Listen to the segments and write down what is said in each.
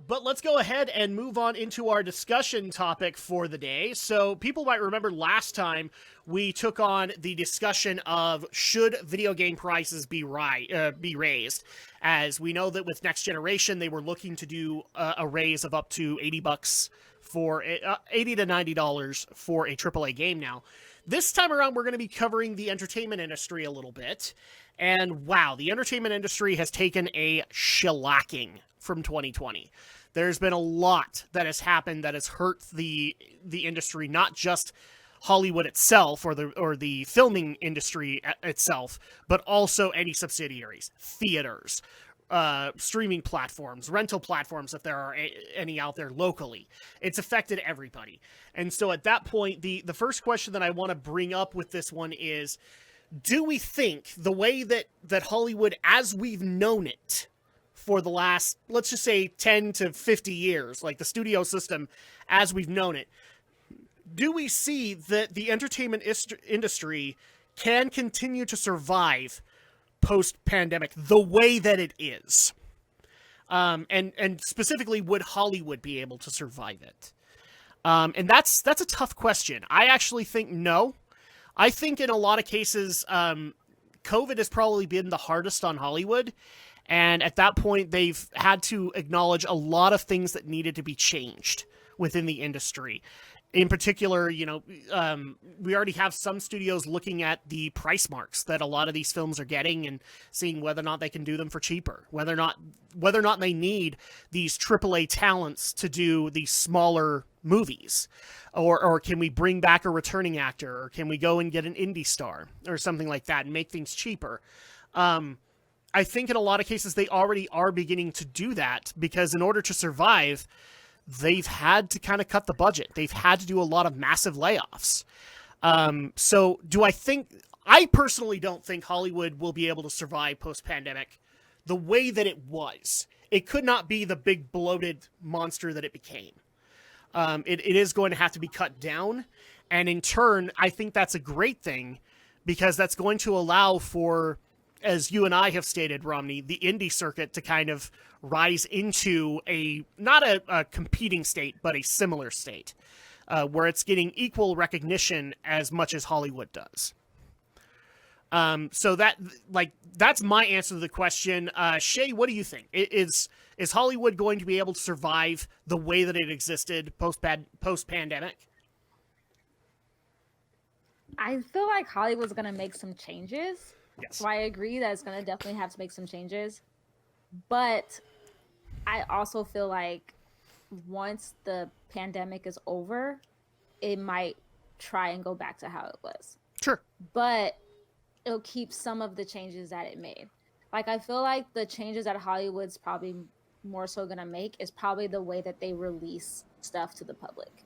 But let's go ahead and move on into our discussion topic for the day. So people might remember last time we took on the discussion of should video game prices be raised, as we know that with Next Generation they were looking to do a raise of up to $80 for $80 to $90 for a AAA game. Now, this time around we're going to be covering the entertainment industry a little bit, and wow, the entertainment industry has taken a shellacking from 2020. There's been a lot that has happened that has hurt the industry, not just Hollywood itself or the filming industry itself, but also any subsidiaries, theaters, streaming platforms, rental platforms, if there are any out there locally. It's affected everybody. And so at that point, the first question that I want to bring up with this one is, do we think the way that Hollywood as we've known it for the last, let's just say 10 to 50 years, like the studio system as we've known it, do we see that the entertainment industry can continue to survive post-pandemic the way that it is? And specifically, would Hollywood be able to survive it? And that's a tough question. I actually think no. I think in a lot of cases, COVID has probably been the hardest on Hollywood. And at that point, they've had to acknowledge a lot of things that needed to be changed within the industry. In particular, we already have some studios looking at the price marks that a lot of these films are getting and seeing whether or not they can do them for cheaper, whether or not they need these AAA talents to do these smaller movies, or can we bring back a returning actor, or can we go and get an indie star or something like that and make things cheaper. I think in a lot of cases they already are beginning to do that, because in order to survive, they've had to kind of cut the budget. They've had to do a lot of massive layoffs. So I personally don't think Hollywood will be able to survive post-pandemic the way that it was. It could not be the big bloated monster that it became. It is going to have to be cut down. And in turn, I think that's a great thing, because that's going to allow for, as you and I have stated, Romney, the indie circuit to kind of rise into not a competing state, but a similar state, where it's getting equal recognition as much as Hollywood does. So that's my answer to the question. Shay, what do you think? Is Hollywood going to be able to survive the way that it existed post-pandemic? I feel like Hollywood's going to make some changes. Yes. So I agree that it's going to definitely have to make some changes. But I also feel like once the pandemic is over, it might try and go back to how it was. Sure. But it'll keep some of the changes that it made. Like, I feel like the changes that Hollywood's probably more so going to make is probably the way that they release stuff to the public.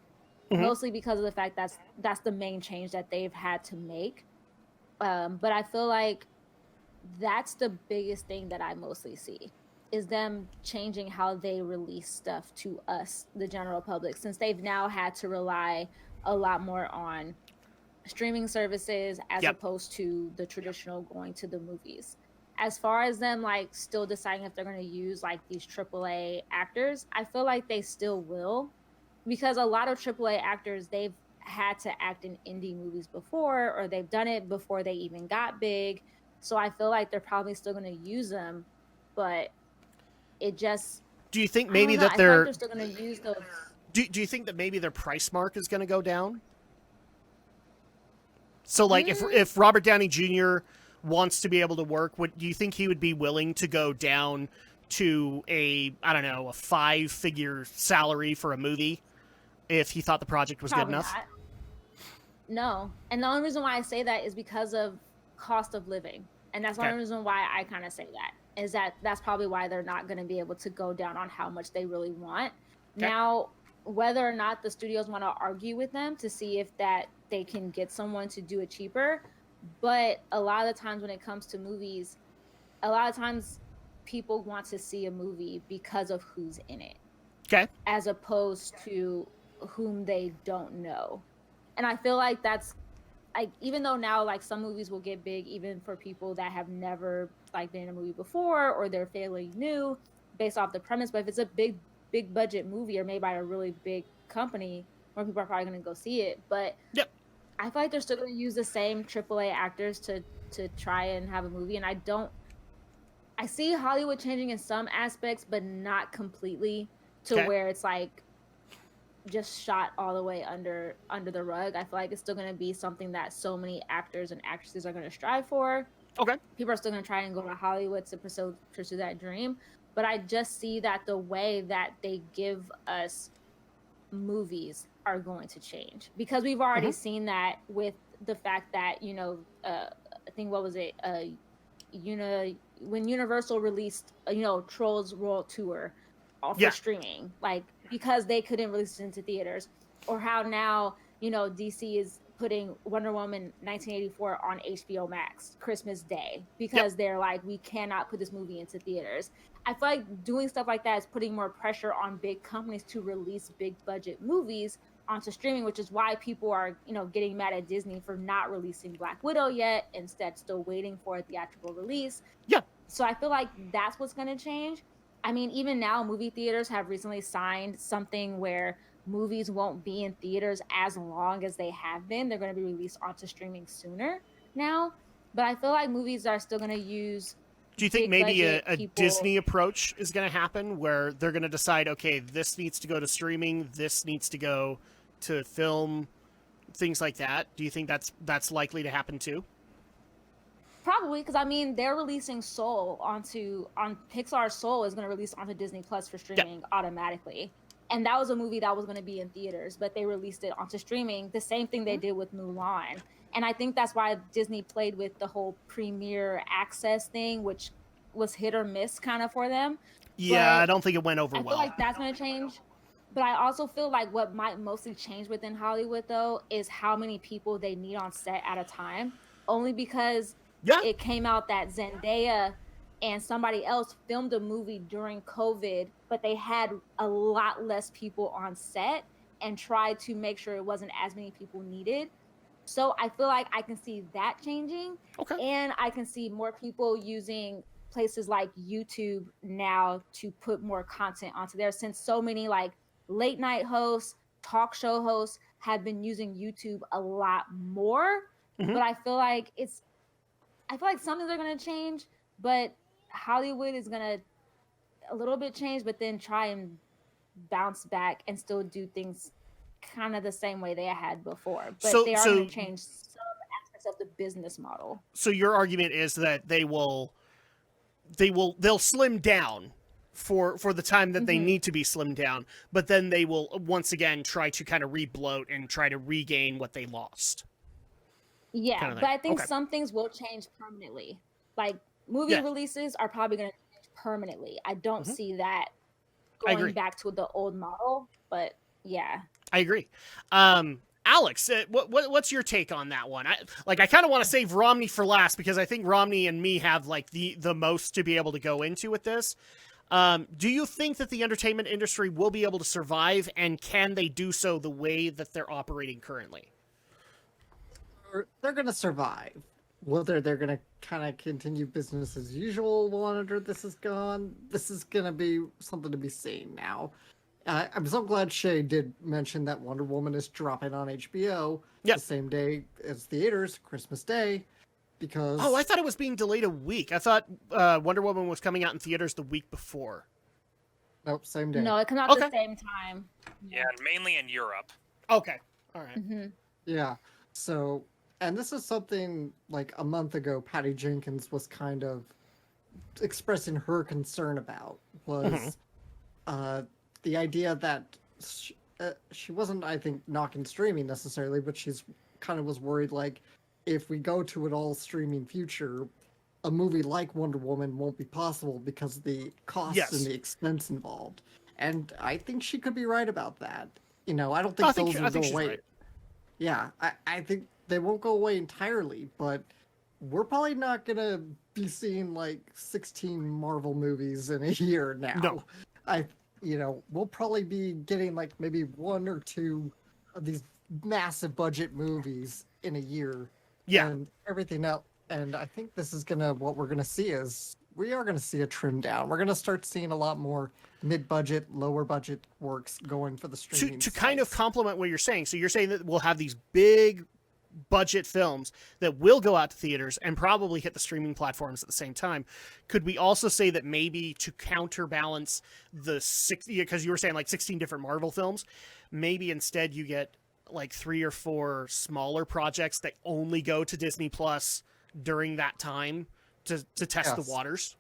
Mm-hmm. Mostly because of the fact that's the main change that they've had to make. But I feel like that's the biggest thing that I mostly see, is them changing how they release stuff to us, the general public, since they've now had to rely a lot more on streaming services as opposed to the traditional going to the movies. As far as them like still deciding if they're going to use like these AAA actors, I feel like they still will, because a lot of AAA actors, they've had to act in indie movies before, or they've done it before they even got big. So I feel like they're probably still going to use them, but it just... Do you think maybe that they're still going to use those... Do you think that maybe their price mark is going to go down? So like if Robert Downey Jr. wants to be able to work, do you think he would be willing to go down to a 5-figure salary for a movie if he thought the project was Probably good enough? Not. No. And the only reason why I say that is because of cost of living. And that's the only reason why I kind of say that, is that's probably why they're not going to be able to go down on how much they really want. Okay. Now, whether or not the studios want to argue with them to see if that they can get someone to do it cheaper. But a lot of the times when it comes to movies, a lot of times people want to see a movie because of who's in it. Okay. As opposed to whom they don't know. And I feel like that's like, even though now like some movies will get big even for people that have never like been in a movie before, or they're fairly new based off the premise, but if it's a big big budget movie or made by a really big company, more people are probably going to go see it. But Yep. I feel like they're still going to use the same AAA actors to try and have a movie, and I see Hollywood changing in some aspects, but not completely to Okay. where it's like just shot all the way under the rug. I feel like it's still going to be something that so many actors and actresses are going to strive for. Okay. People are still going to try and go to Hollywood to pursue that dream. But I just see that the way that they give us movies are going to change, because we've already seen that with the fact that, I think, what was it? When Universal released, Trolls World Tour for streaming, like, because they couldn't release it into theaters, or how now, DC is putting Wonder Woman 1984 on HBO Max Christmas Day because they're like, we cannot put this movie into theaters. I feel like doing stuff like that is putting more pressure on big companies to release big budget movies onto streaming, which is why people are, getting mad at Disney for not releasing Black Widow yet, instead still waiting for a theatrical release. Yeah. So I feel like that's what's going to change. I mean, even now, movie theaters have recently signed something where movies won't be in theaters as long as they have been. They're going to be released onto streaming sooner now. But I feel like movies are still going to use... Do you think maybe a Disney approach is going to happen, where they're going to decide, okay, this needs to go to streaming, this needs to go to film, things like that? Do you think that's likely to happen too? Probably, because I mean, they're releasing Soul on Pixar's Soul is going to release onto Disney Plus for streaming automatically. And that was a movie that was going to be in theaters, but they released it onto streaming. The same thing they did with Mulan. And I think that's why Disney played with the whole premiere access thing, which was hit or miss kind of for them. Yeah, but I don't think it went over well. I feel like that's going to change. But I also feel like what might mostly change within Hollywood, though, is how many people they need on set at a time. Only because it came out that Zendaya and somebody else filmed a movie during COVID, but they had a lot less people on set and tried to make sure it wasn't as many people needed. So I feel like I can see that changing. Okay. And I can see more people using places like YouTube now to put more content onto there, since so many like late night hosts, talk show hosts have been using YouTube a lot more. But I feel like some things are going to change, but Hollywood is going to a little bit change, but then try and bounce back and still do things kind of the same way they had before. But they are going to change some aspects of the business model. So your argument is that they'll slim down for the time that they need to be slimmed down, but then they will once again try to kind of rebloat and try to regain what they lost. Yeah, kind of but I think some things will change permanently. Like movie releases are probably going to change permanently. I don't see that going back to the old model, but yeah. I agree. Alex, what's your take on that one? I kind of want to save Romney for last, because I think Romney and me have like the most to be able to go into with this. Do you think that the entertainment industry will be able to survive, and can they do so the way that they're operating currently? They're going to survive. Whether they're going to kind of continue business as usual while this is gone, this is going to be something to be seen now. I'm so glad Shay did mention that Wonder Woman is dropping on HBO the same day as theaters, Christmas Day, because... Oh, I thought it was being delayed a week. I thought Wonder Woman was coming out in theaters the week before. Nope, same day. No, it comes out the same time. Yeah, mainly in Europe. Okay, all right. Yeah, so... And this is something, like, a month ago, Patty Jenkins was kind of expressing her concern about, was the idea that she wasn't, I think, knocking streaming necessarily, but she's kind of was worried, like, if we go to an all-streaming future, a movie like Wonder Woman won't be possible because of the costs and the expense involved. And I think she could be right about that. You know, I don't think those will go away. Right. Yeah, I think they won't go away entirely, but we're probably not going to be seeing like 16 Marvel movies in a year now. No. We'll probably be getting like maybe one or two of these massive budget movies in a year. Yeah. And everything else. And I think this is what we're going to see is we are going to see a trim down. We're going to start seeing a lot more mid-budget, lower-budget works going for the streaming To kind of sites. complement what you're saying. So you're saying that we'll have these big budget films that will go out to theaters and probably hit the streaming platforms at the same time. Could we also say that maybe to counterbalance the 60, because you were saying like 16 different Marvel films, maybe instead you get like 3 or 4 smaller projects that only go to Disney Plus during that time to test the Yes. waters?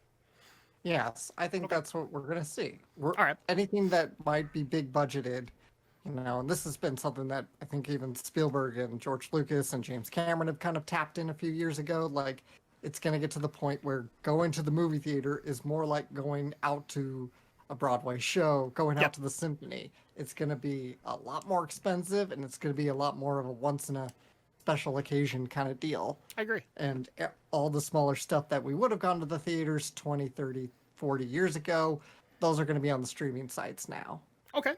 Yes, I think Okay. that's what we're going to see. All right. Anything that might be big budgeted, and this has been something that I think even Spielberg and George Lucas and James Cameron have kind of tapped in a few years ago. Like, it's going to get to the point where going to the movie theater is more like going out to a Broadway show, going Yep. out to the symphony. It's going to be a lot more expensive, and it's going to be a lot more of a once in a special occasion kind of deal. I agree. And all the smaller stuff that we would have gone to the theaters 20, 30, 40 years ago, those are going to be on the streaming sites now. Okay.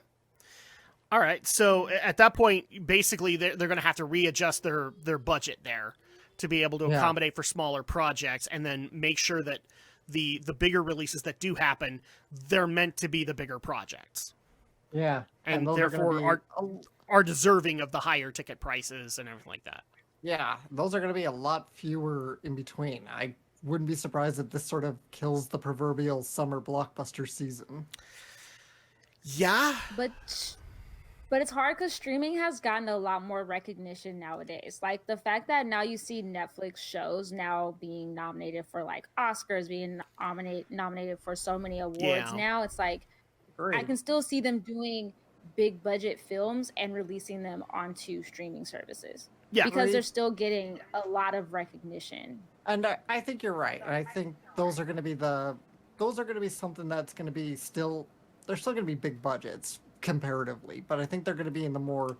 All right. So at that point, basically, they're going to have to readjust their budget there to be able to Yeah. accommodate for smaller projects, and then make sure that the bigger releases that do happen, they're meant to be the bigger projects, Yeah. and those are gonna therefore be are deserving of the higher ticket prices and everything like that. yeah, those are going to be a lot fewer in between. I wouldn't be surprised if this sort of kills the proverbial summer blockbuster season. Yeah. But it's hard because streaming has gotten a lot more recognition nowadays. Like the fact that now you see Netflix shows now being nominated for like Oscars, being nominated for so many awards. Yeah. Now it's like Great. I can still see them doing big budget films and releasing them onto streaming services. Yeah. Because Right. they're still getting a lot of recognition. And I think you're right. And I think those are going to be something that's going to be they're still going to be big budgets comparatively, but I think they're going to be in the more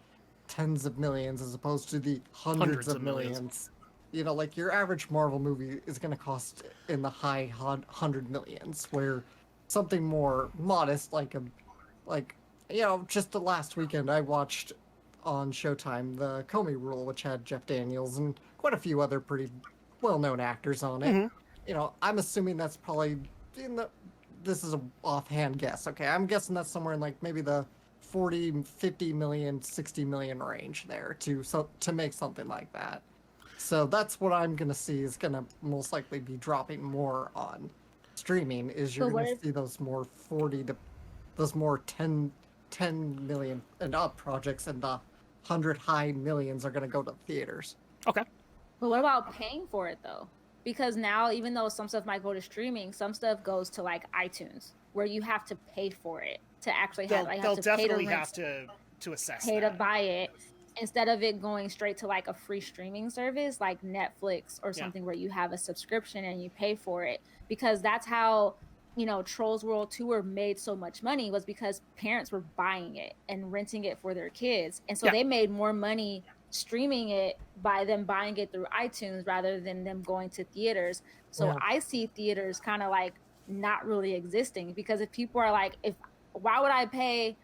tens of millions as opposed to the hundreds of millions. Like your average Marvel movie is going to cost in the high 100 millions, where something more modest, just the last weekend I watched on Showtime the Comey Rule, which had Jeff Daniels and quite a few other pretty well-known actors on it. Mhm. I'm assuming that's probably this is an offhand guess. Okay, I'm guessing that's somewhere in like maybe the 40, 50 million, 60 million range there to make something like that. So that's what I'm gonna see is gonna most likely be dropping more on streaming. Is you're But what gonna if- see those more 10 million and up projects, and the 100 high millions are gonna go to theaters. Okay. But what about paying for it though? Because now, even though some stuff might go to streaming, some stuff goes to like iTunes, where you have to pay for it to actually have. They'll have to pay to definitely rent, have to assess pay to that. buy it, instead of it going straight to like a free streaming service like Netflix or Yeah. something where you have a subscription and you pay for it. Because that's how Trolls World Tour made so much money, was because parents were buying it and renting it for their kids, and so Yeah. they made more money streaming it by them buying it through iTunes rather than them going to theaters. So Yeah. I see theaters kind of like not really existing, because if people are like, why would I pay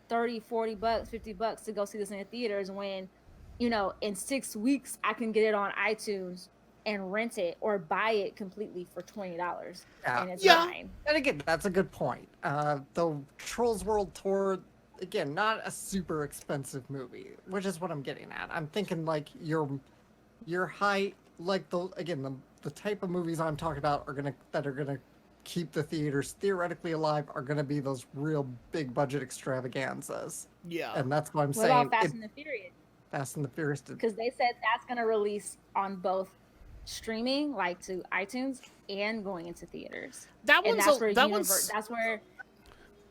30, 40 bucks, 50 bucks to go see this in the theaters when, in 6 weeks I can get it on iTunes and rent it or buy it completely for $20 Yeah. and it's Yeah. fine. And again, that's a good point. The Trolls World Tour, again, not a super expensive movie, which is what I'm getting at. I'm thinking like your high, like the type of movies I'm talking about are gonna keep the theaters theoretically alive are gonna be those real big budget extravaganzas, Yeah. and that's what I'm What saying. about Fast and the Furious? Fast and the Furious did. Because they said that's going to release on both streaming, like to iTunes, and going into theaters. That And one's that's where that one's that's where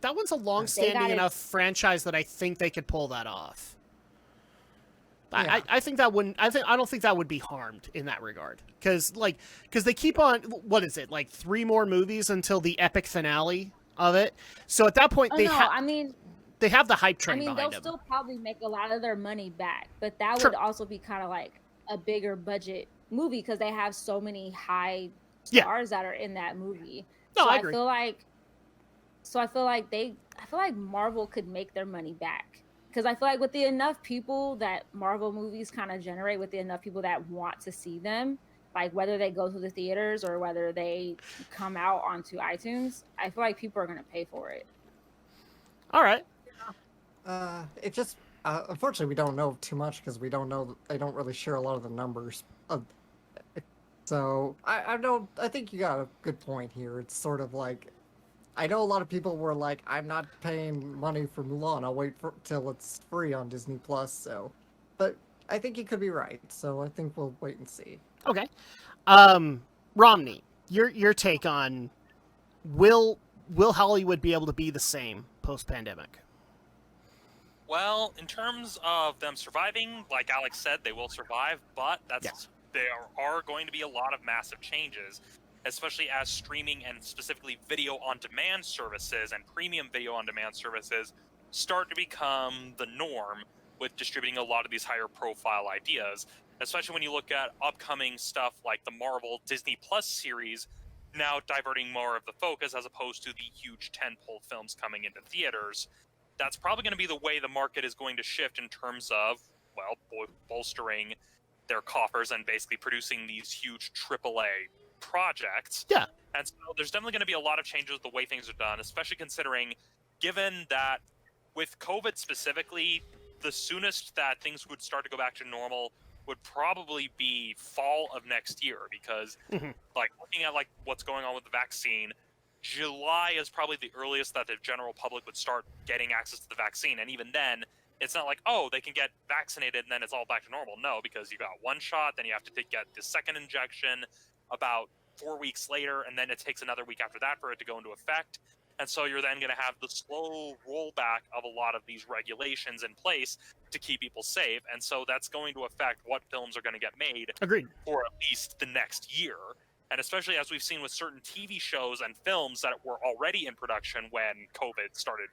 that one's a long-standing it- enough franchise that I think they could pull that off. Yeah. I think that wouldn't. I don't think that would be harmed in that regard, because they keep on. What is it, like 3 more movies until the epic finale of it? So at that point, Oh, they no, they have the hype I train mean, they'll behind them. still probably make a lot of their money back, but that Sure. would also be kind of like a bigger budget movie because they have so many high Yeah. stars that are in that movie. No, so I agree. I feel like Marvel could make their money back, because I feel like with the enough people that Marvel movies kind of generate, with the enough people that want to see them, like whether they go to the theaters or whether they come out onto iTunes, I feel like people are going to pay for it. All right. It just unfortunately we don't know too much because we don't know. They don't really share a lot of the numbers. So I think you got a good point here. It's sort of like I know a lot of people were like, I'm not paying money for Mulan. I'll wait till it's free on Disney Plus. So, but I think you could be right. So I think we'll wait and see. Okay. Romney, your take on will Hollywood be able to be the same post-pandemic? Well, in terms of them surviving, like Alex said, they will survive, but there are going to be a lot of massive changes, especially as streaming and specifically video-on-demand services and premium video-on-demand services start to become the norm with distributing a lot of these higher-profile ideas, especially when you look at upcoming stuff like the Marvel Disney Plus series now diverting more of the focus as opposed to the huge tentpole films coming into theaters. That's probably going to be the way the market is going to shift in terms of, well, bolstering their coffers and basically producing these huge AAA projects. Yeah. And so there's definitely going to be a lot of changes the way things are done, especially considering, given that with COVID specifically, the soonest that things would start to go back to normal would probably be fall of next year, because like looking at like what's going on with the vaccine, July is probably the earliest that the general public would start getting access to the vaccine. And even then, it's not like, oh, they can get vaccinated and then it's all back to normal. No, because you got one shot, then you have to get the second injection about 4 weeks later, and then it takes another week after that for it to go into effect. And so you're then going to have the slow rollback of a lot of these regulations in place to keep people safe. And so that's going to affect what films are going to get made. Agreed. For at least the next year. And especially as we've seen with certain TV shows and films that were already in production when COVID started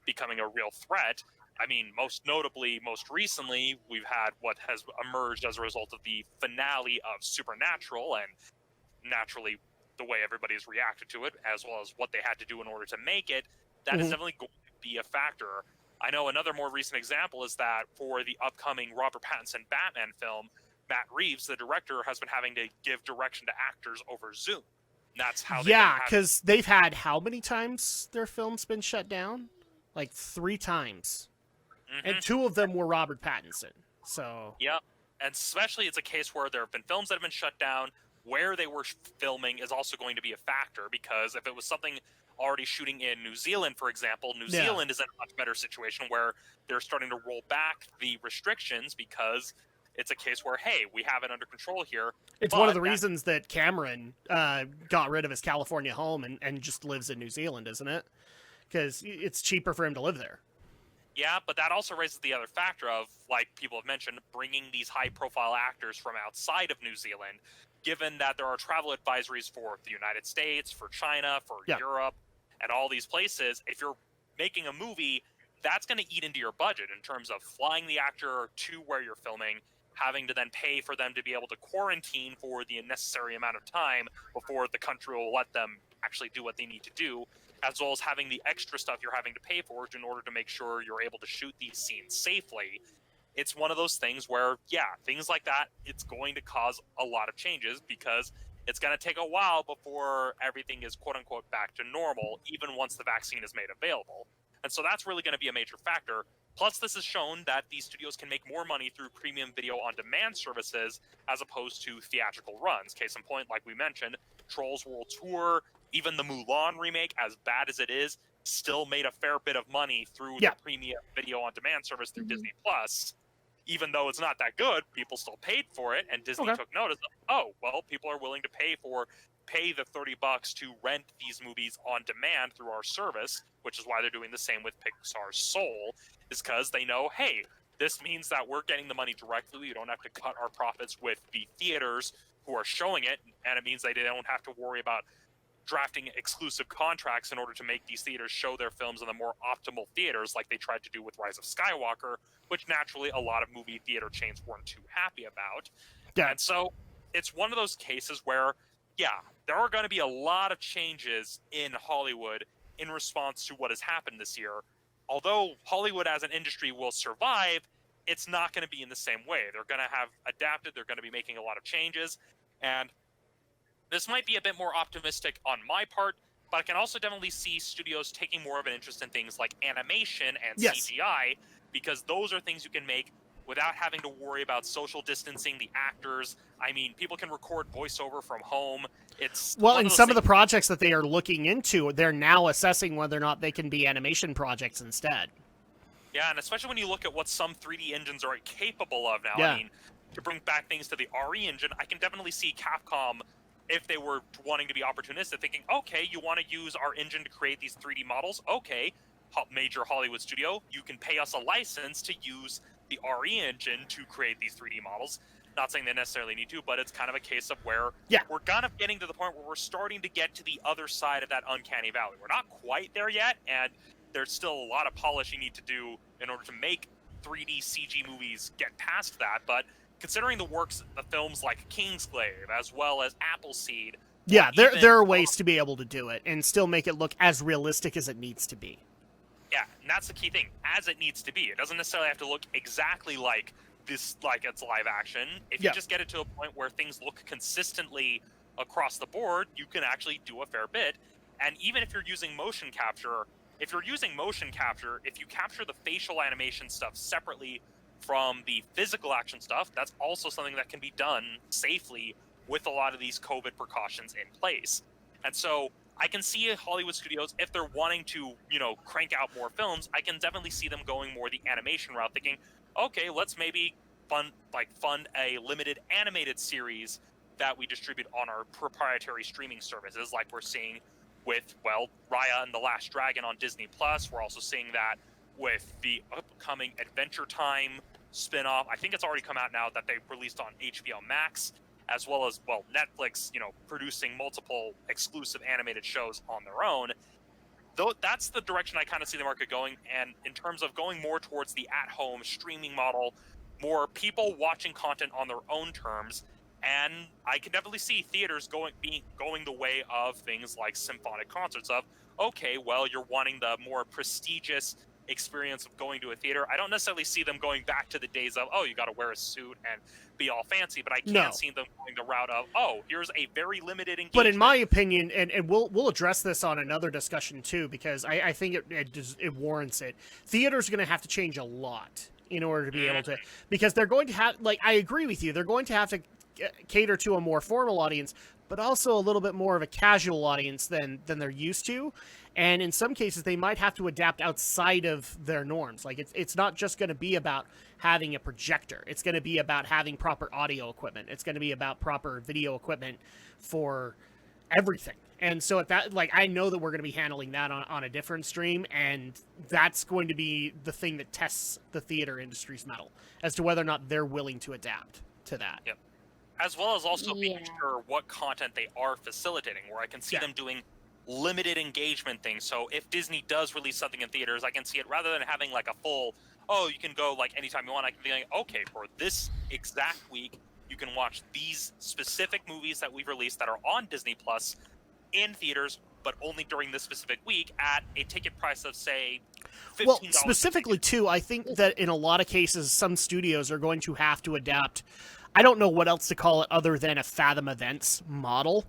becoming a real threat. I mean, most notably, most recently, we've had what has emerged as a result of the finale of Supernatural, and naturally the way everybody's reacted to it, as well as what they had to do in order to make it. That is definitely going to be a factor. I know another more recent example is that for the upcoming Robert Pattinson Batman film, Matt Reeves, the director, has been having to give direction to actors over Zoom. And that's how because they've had how many times their film's been shut down? Like 3 times. And 2 of them were Robert Pattinson. So yeah, and especially it's a case where there have been films that have been shut down. Where they were filming is also going to be a factor, because if it was something already shooting in New Zealand, for example, New Zealand is in a much better situation where they're starting to roll back the restrictions because it's a case where, hey, we have it under control here. It's one of the reasons that Cameron got rid of his California home and just lives in New Zealand, isn't it? Because it's cheaper for him to live there. Yeah, but that also raises the other factor of, like people have mentioned, bringing these high-profile actors from outside of New Zealand, given that there are travel advisories for the United States, for China, for Europe, and all these places. If you're making a movie, that's going to eat into your budget in terms of flying the actor to where you're filming, having to then pay for them to be able to quarantine for the necessary amount of time before the country will let them actually do what they need to do, as well as having the extra stuff you're having to pay for in order to make sure you're able to shoot these scenes safely. It's one of those things where, things like that, it's going to cause a lot of changes because it's going to take a while before everything is quote-unquote back to normal, even once the vaccine is made available. And so that's really going to be a major factor. Plus, this has shown that these studios can make more money through premium video-on-demand services as opposed to theatrical runs. Case in point, like we mentioned, Trolls World Tour, even the Mulan remake, as bad as it is, still made a fair bit of money through the premium video-on-demand service through Disney Plus. Even though it's not that good, people still paid for it, and Disney took notice of, people are willing to pay the $30 to rent these movies on demand through our service, which is why they're doing the same with Pixar's Soul, is because they know, hey, this means that we're getting the money directly. We don't have to cut our profits with the theaters who are showing it, and it means they don't have to worry about drafting exclusive contracts in order to make these theaters show their films in the more optimal theaters like they tried to do with Rise of Skywalker, which naturally a lot of movie theater chains weren't too happy about. Yeah. And so it's one of those cases where, there are going to be a lot of changes in Hollywood in response to what has happened this year. Although Hollywood as an industry will survive, it's not going to be in the same way. They're going to have adapted. They're going to be making a lot of changes. And this might be a bit more optimistic on my part, but I can also definitely see studios taking more of an interest in things like animation and Yes. CGI, because those are things you can make without having to worry about social distancing the actors. I mean, people can record voiceover from home. It's Well, one in of those some of the things- projects that they are looking into, they're now assessing whether or not they can be animation projects instead. Yeah, and especially when you look at what some 3D engines are capable of now. Yeah. I mean, to bring back things to the RE engine, I can definitely see Capcom, if they were wanting to be opportunistic, thinking, okay, you want to use our engine to create these 3D models? Okay, major Hollywood studio, you can pay us a license to use the RE engine to create these 3D models. Not saying they necessarily need to, but it's kind of a case of where we're kind of getting to the point where we're starting to get to the other side of that uncanny valley. We're not quite there yet, and there's still a lot of polish you need to do in order to make 3D CG movies get past that. But considering the works of films like Kingsglaive, as well as Appleseed... Yeah, there are ways to be able to do it and still make it look as realistic as it needs to be. Yeah, and that's the key thing, as it needs to be. It doesn't necessarily have to look exactly like this, like it's live action. If you just get it to a point where things look consistently across the board, you can actually do a fair bit. And even if you're using motion capture, if you capture the facial animation stuff separately from the physical action stuff, that's also something that can be done safely with a lot of these COVID precautions in place. And so I can see Hollywood studios, if they're wanting to, crank out more films, I can definitely see them going more the animation route, thinking, okay, let's maybe fund a limited animated series that we distribute on our proprietary streaming services, like we're seeing with, Raya and the Last Dragon on Disney+. We're also seeing that with the upcoming Adventure Time spin-off. I think it's already come out now that they released on HBO Max, as well as, Netflix, producing multiple exclusive animated shows on their own. Though that's the direction I kind of see the market going, and in terms of going more towards the at-home streaming model, more people watching content on their own terms, and I can definitely see theaters going the way of things like symphonic concerts of, okay, you're wanting the more prestigious experience of going to a theater. I don't necessarily see them going back to the days of, you got to wear a suit and be all fancy, but I can see them going the route of, here's a very limited engagement. But in my opinion, and we'll address this on another discussion too, because I think it warrants it. Theaters are going to have to change a lot in order to be able to, because they're going to have, I agree with you, they're going to have to cater to a more formal audience, but also a little bit more of a casual audience than they're used to. And in some cases, they might have to adapt outside of their norms. It's not just going to be about having a projector. It's going to be about having proper audio equipment. It's going to be about proper video equipment for everything. And so at that, I know that we're going to be handling that on a different stream, and that's going to be the thing that tests the theater industry's mettle as to whether or not they're willing to adapt to that. Yep. As well as also being sure what content they are facilitating, where I can see them doing limited engagement things. So if Disney does release something in theaters, I can see it rather than having a full, you can go anytime you want. I can be like, okay, for this exact week, you can watch these specific movies that we've released that are on Disney Plus in theaters, but only during this specific week at a ticket price of, say, $15. Well, specifically, too, I think that in a lot of cases, some studios are going to have to adapt. I don't know what else to call it other than a Fathom Events model.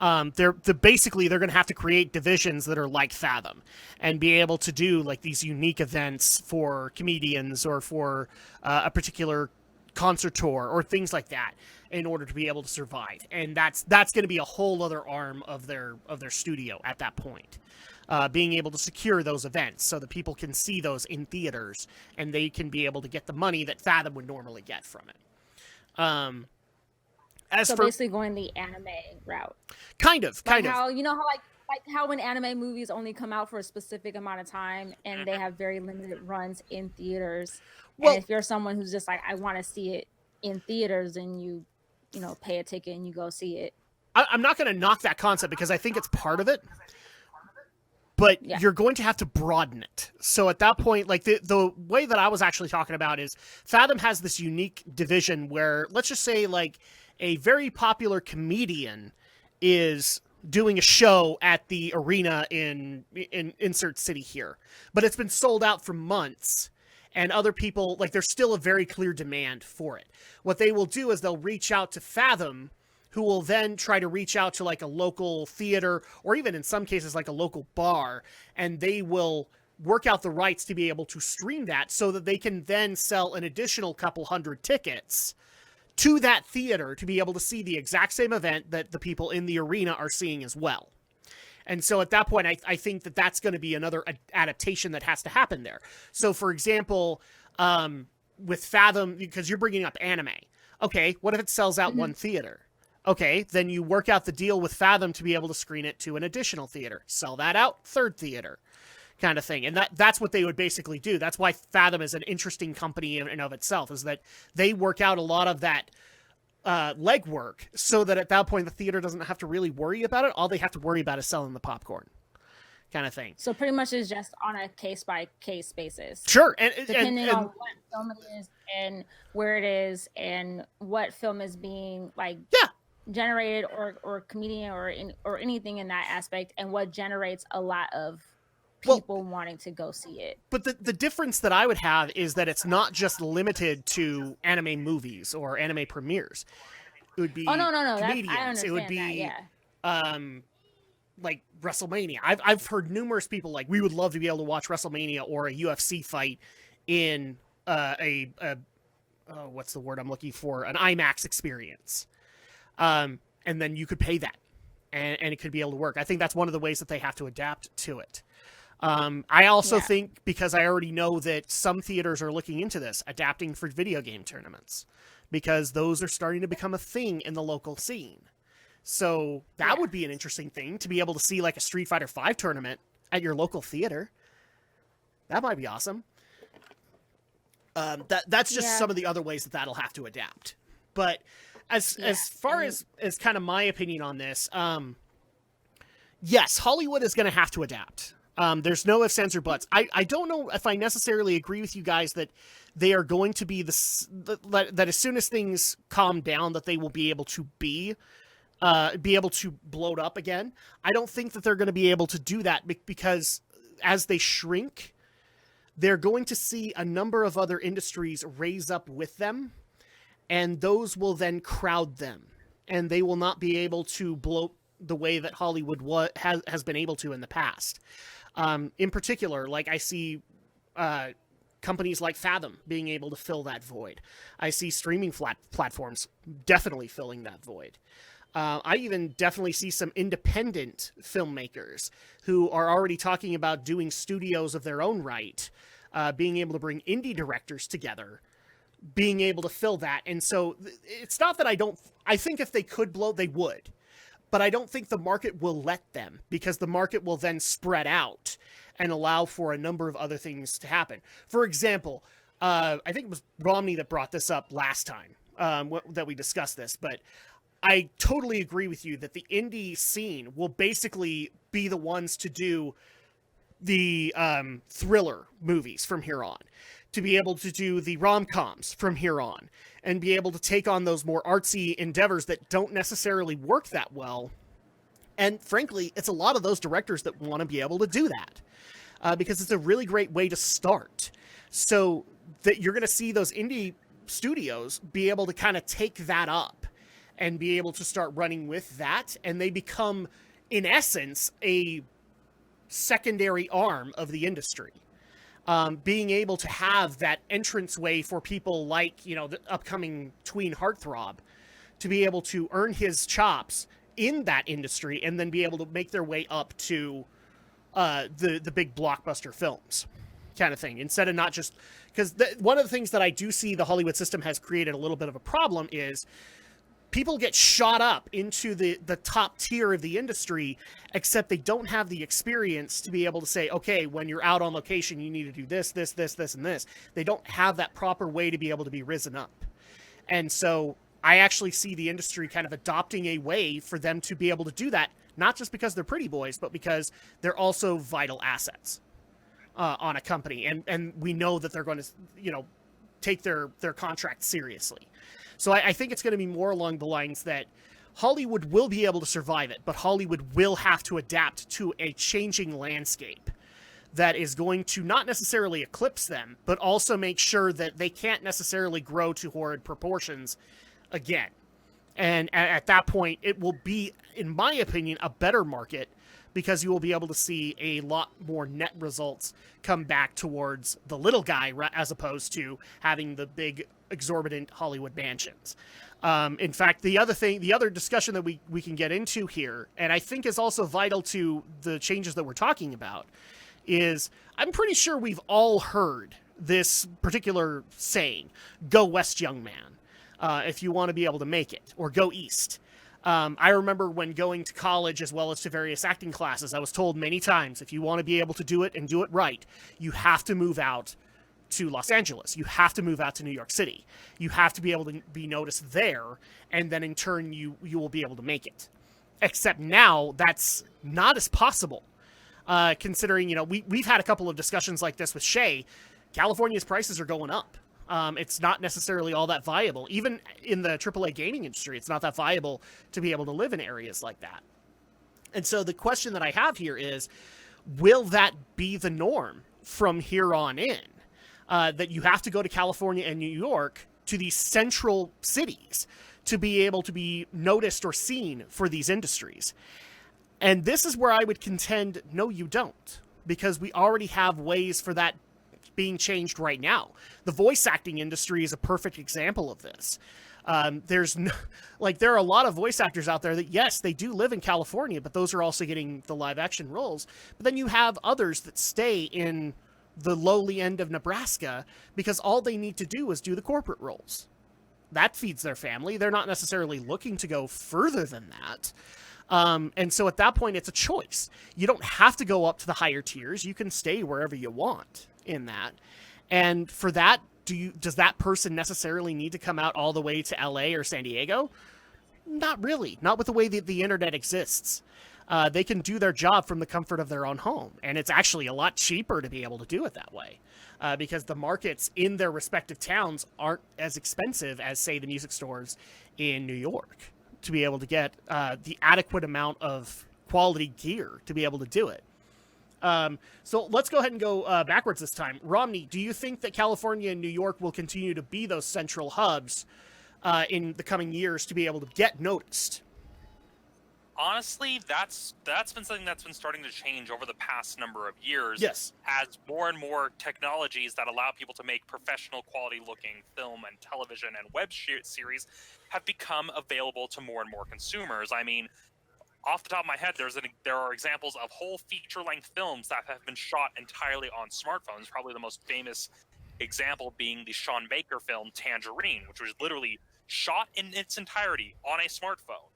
They're going to have to create divisions that are like Fathom and be able to do these unique events for comedians or for a particular concert tour or things like that in order to be able to survive. And that's going to be a whole other arm of their studio at that point. Being able to secure those events so that people can see those in theaters and they can be able to get the money that Fathom would normally get from it. Basically going the anime route. Kind of. How how when anime movies only come out for a specific amount of time and they have very limited runs in theaters. Well, and if you're someone who's just I want to see it in theaters, and you pay a ticket and you go see it. I'm not going to knock that concept because I think it's part of it. But you're going to have to broaden it. So at that point, the way that I was actually talking about is Fathom has this unique division where, let's just say, a very popular comedian is doing a show at the arena in insert city here. But it's been sold out for months. And other people, there's still a very clear demand for it. What they will do is they'll reach out to Fathom who will then try to reach out to like a local theater or even in some cases like a local bar, and they will work out the rights to be able to stream that so that they can then sell an additional couple hundred tickets to that theater to be able to see the exact same event that the people in the arena are seeing as well. And so at that point, I think that that's going to be another adaptation that has to happen there. So for example, with Fathom, because you're bringing up anime. Okay, what if it sells out one theater? Okay, then you work out the deal with Fathom to be able to screen it to an additional theater. Sell that out, third theater. Kind of thing. And that's what they would basically do. That's why Fathom is an interesting company in and of itself, is that they work out a lot of that legwork so that at that point the theater doesn't have to really worry about it. All they have to worry about is selling the popcorn kind of thing. So pretty much it's just on a case-by-case basis. Sure. Depending on what film it is and where it is and what film is being generated or comedian or anything in that aspect, and what generates a lot of people wanting to go see it. But the difference that I would have is that it's not just limited to anime movies or anime premieres. It would be comedians. It would be like WrestleMania. I've heard numerous people like, we would love to be able to watch WrestleMania or a UFC fight in what's the word I'm looking for? An IMAX experience. And then you could pay that and it could be able to work. I think that's one of the ways that they have to adapt to it. I also think, because I already know that some theaters are looking into this, adapting for video game tournaments, because those are starting to become a thing in the local scene. So that would be an interesting thing, to be able to see like a Street Fighter V tournament at your local theater. That might be awesome. That's just some of the other ways that that'll have to adapt. But as far as kind of my opinion on this, yes, Hollywood is going to have to adapt. There's no ifs, ands, or buts. I don't know if I necessarily agree with you guys that they are going to be that as soon as things calm down, that they will be able to be able to bloat up again. I don't think that they're going to be able to do that because as they shrink, they're going to see a number of other industries raise up with them, and those will then crowd them, and they will not be able to bloat the way that Hollywood has been able to in the past. In particular, like I see companies like Fathom being able to fill that void. I see streaming platforms definitely filling that void. I even definitely see some independent filmmakers who are already talking about doing studios of their own right, being able to bring indie directors together, being able to fill that. And so it's not that I think if they could bloat, they would. But I don't think the market will let them, because the market will then spread out and allow for a number of other things to happen. For example, I think it was Romney that brought this up last time that we discussed this, but I totally agree with you that the indie scene will basically be the ones to do the thriller movies from here on, to be able to do the rom-coms from here on, and be able to take on those more artsy endeavors that don't necessarily work that well. And frankly, it's a lot of those directors that want to be able to do that, because it's a really great way to start. So that you're going to see those indie studios be able to kind of take that up and be able to start running with that, and they become, in essence, a secondary arm of the industry. Being able to have that entranceway for people like, the upcoming tween heartthrob, to be able to earn his chops in that industry and then be able to make their way up to the big blockbuster films kind of thing, instead of not just, because one of the things that I do see the Hollywood system has created a little bit of a problem is people get shot up into the top tier of the industry, except they don't have the experience to be able to say, okay, when you're out on location, you need to do this, this, this, this, and this. They don't have that proper way to be able to be risen up. And so I actually see the industry kind of adopting a way for them to be able to do that, not just because they're pretty boys, but because they're also vital assets on a company. And we know that they're going to, take their contract seriously. So I think it's going to be more along the lines that Hollywood will be able to survive it, but Hollywood will have to adapt to a changing landscape that is going to not necessarily eclipse them, but also make sure that they can't necessarily grow to horrid proportions again. And at that point, it will be, in my opinion, a better market because you will be able to see a lot more net results come back towards the little guy as opposed to having the big, exorbitant Hollywood mansions. In fact, the other discussion that we can get into here, and I think is also vital to the changes that we're talking about, is I'm pretty sure we've all heard this particular saying, "Go west, young man," if you want to be able to make it, or "Go east." I remember when going to college as well as to various acting classes, I was told many times, if you want to be able to do it and do it right, you have to move out to Los Angeles. You have to move out to New York City. You have to be able to be noticed there, and then in turn you will be able to make it. Except now that's not as possible. Considering, we've had a couple of discussions like this with Shay. California's prices are going up. It's not necessarily all that viable. Even in the AAA gaming industry, it's not that viable to be able to live in areas like that. And so the question that I have here is, will that be the norm from here on in? That you have to go to California and New York, to these central cities, to be able to be noticed or seen for these industries. And this is where I would contend, no, you don't. Because we already have ways for that being changed right now. The voice acting industry is a perfect example of this. There are a lot of voice actors out there that, yes, they do live in California, but those are also getting the live action roles. But then you have others that stay in the lowly end of Nebraska because all they need to do is do the corporate roles. That feeds their family. They're not necessarily looking to go further than that. And so at that point, it's a choice. You don't have to go up to the higher tiers. You can stay wherever you want in that. And for that, does that person necessarily need to come out all the way to LA or San Diego? Not really. Not with the way that the internet exists. They can do their job from the comfort of their own home. And it's actually a lot cheaper to be able to do it that way. Because the markets in their respective towns aren't as expensive as, say, the music stores in New York to be able to get the adequate amount of quality gear to be able to do it. So let's go ahead and go backwards this time. Romney, do you think that California and New York will continue to be those central hubs in the coming years to be able to get noticed? Honestly, that's been something that's been starting to change over the past number of years. Yes. As more and more technologies that allow people to make professional quality looking film and television and web series have become available to more and more consumers. I mean, off the top of my head, there are examples of whole feature-length films that have been shot entirely on smartphones. Probably the most famous example being the Sean Baker film Tangerine, which was literally shot in its entirety on a smartphone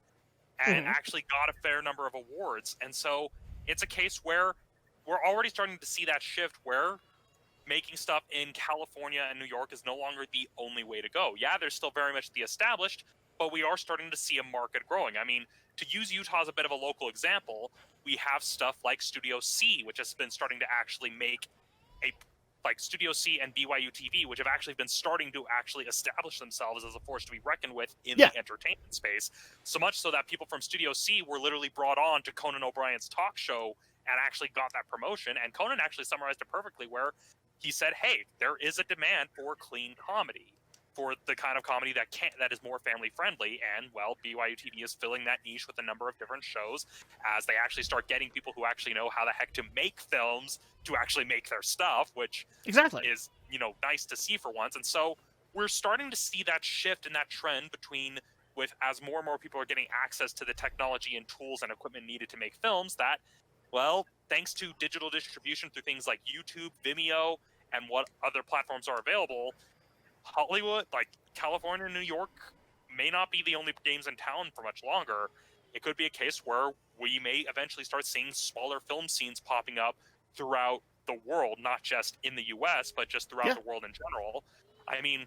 and actually got a fair number of awards. And so it's a case where we're already starting to see that shift where making stuff in California and New York is no longer the only way to go. Yeah, there's still very much the established, but we are starting to see a market growing. I mean, to use Utah as a bit of a local example, we have stuff like Studio C, which has been starting to actually make Studio C and BYU TV, which have actually been starting to actually establish themselves as a force to be reckoned with in the entertainment space. So much so that people from Studio C were literally brought on to Conan O'Brien's talk show and actually got that promotion. And Conan actually summarized it perfectly, where he said, hey, there is a demand for clean comedy, for the kind of comedy that is more family friendly. And well, BYU TV is filling that niche with a number of different shows as they actually start getting people who actually know how the heck to make films to actually make their stuff, which is, nice to see for once. And so we're starting to see that shift and that trend as more and more people are getting access to the technology and tools and equipment needed to make films that, well, thanks to digital distribution through things like YouTube, Vimeo, and what other platforms are available, Hollywood, like California and New York, may not be the only games in town for much longer. It could be a case where we may eventually start seeing smaller film scenes popping up throughout the world, not just in the US, but just throughout the world in general. I mean,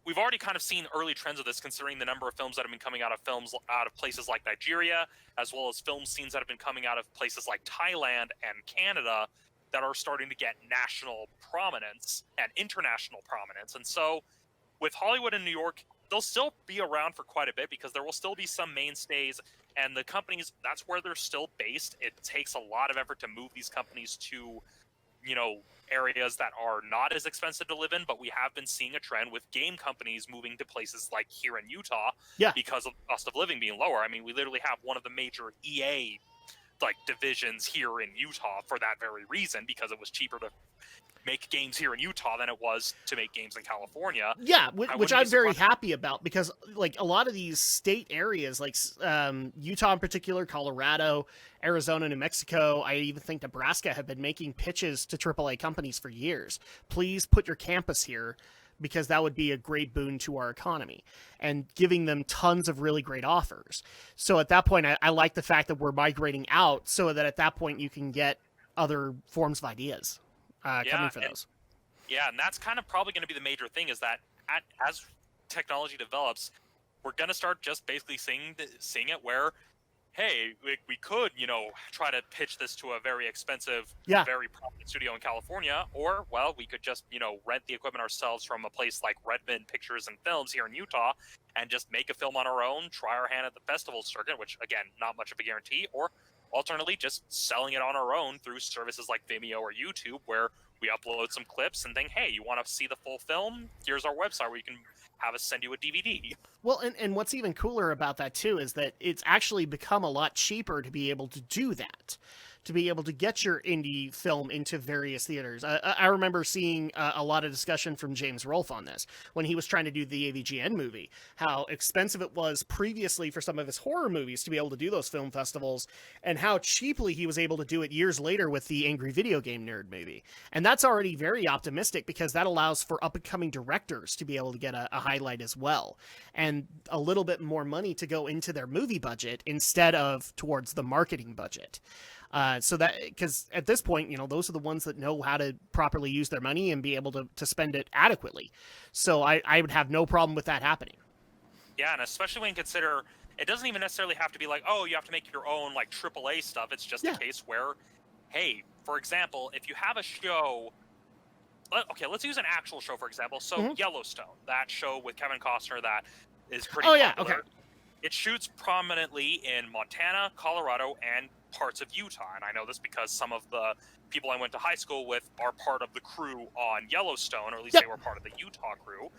we've already kind of seen early trends of this, considering the number of films that have been coming out of places like Nigeria, as well as film scenes that have been coming out of places like Thailand and Canada that are starting to get national prominence and international prominence. And so with Hollywood and New York, they'll still be around for quite a bit because there will still be some mainstays, and the companies, that's where they're still based. It takes a lot of effort to move these companies to areas that are not as expensive to live in, but we have been seeing a trend with game companies moving to places like here in Utah because of the cost of living being lower. I mean, we literally have one of the major EA divisions here in Utah for that very reason, because it was cheaper to make games here in Utah than it was to make games in California. Yeah, which I'm very happy about, because like a lot of these state areas, like Utah in particular, Colorado, Arizona, New Mexico, I even think Nebraska, have been making pitches to AAA companies for years. Please put your campus here, because that would be a great boon to our economy, and giving them tons of really great offers. So at that point, I like the fact that we're migrating out, so that at that point you can get other forms of ideas coming for those. Yeah, and that's kind of probably going to be the major thing, is that as technology develops, we're going to start just basically seeing it where, hey, we could, try to pitch this to a very expensive, very prominent studio in California, or, well, we could just, rent the equipment ourselves from a place like Redmond Pictures and Films here in Utah, and just make a film on our own, try our hand at the festival circuit, which, again, not much of a guarantee, or alternately just selling it on our own through services like Vimeo or YouTube, where we upload some clips and think, hey, you want to see the full film? Here's our website where you can have us send you a DVD. Well, and what's even cooler about that, too, is that it's actually become a lot cheaper to be able to do that, to be able to get your indie film into various theaters. I remember seeing a lot of discussion from James Rolfe on this when he was trying to do the AVGN movie, how expensive it was previously for some of his horror movies to be able to do those film festivals, and how cheaply he was able to do it years later with the Angry Video Game Nerd movie. And that's already very optimistic, because that allows for up-and-coming directors to be able to get a highlight as well, and a little bit more money to go into their movie budget instead of towards the marketing budget. So that, because at this point, those are the ones that know how to properly use their money and be able to spend it adequately. So I would have no problem with that happening. Yeah, and especially when you consider, it doesn't even necessarily have to be like, oh, you have to make your own like AAA stuff. It's just a case where, hey, for example, if you have a show, okay, let's use an actual show, for example. So Yellowstone, that show with Kevin Costner that is pretty popular. Yeah, okay. It shoots prominently in Montana, Colorado, and parts of Utah. And I know this because some of the people I went to high school with are part of the crew on Yellowstone, or at least they were part of the Utah crew.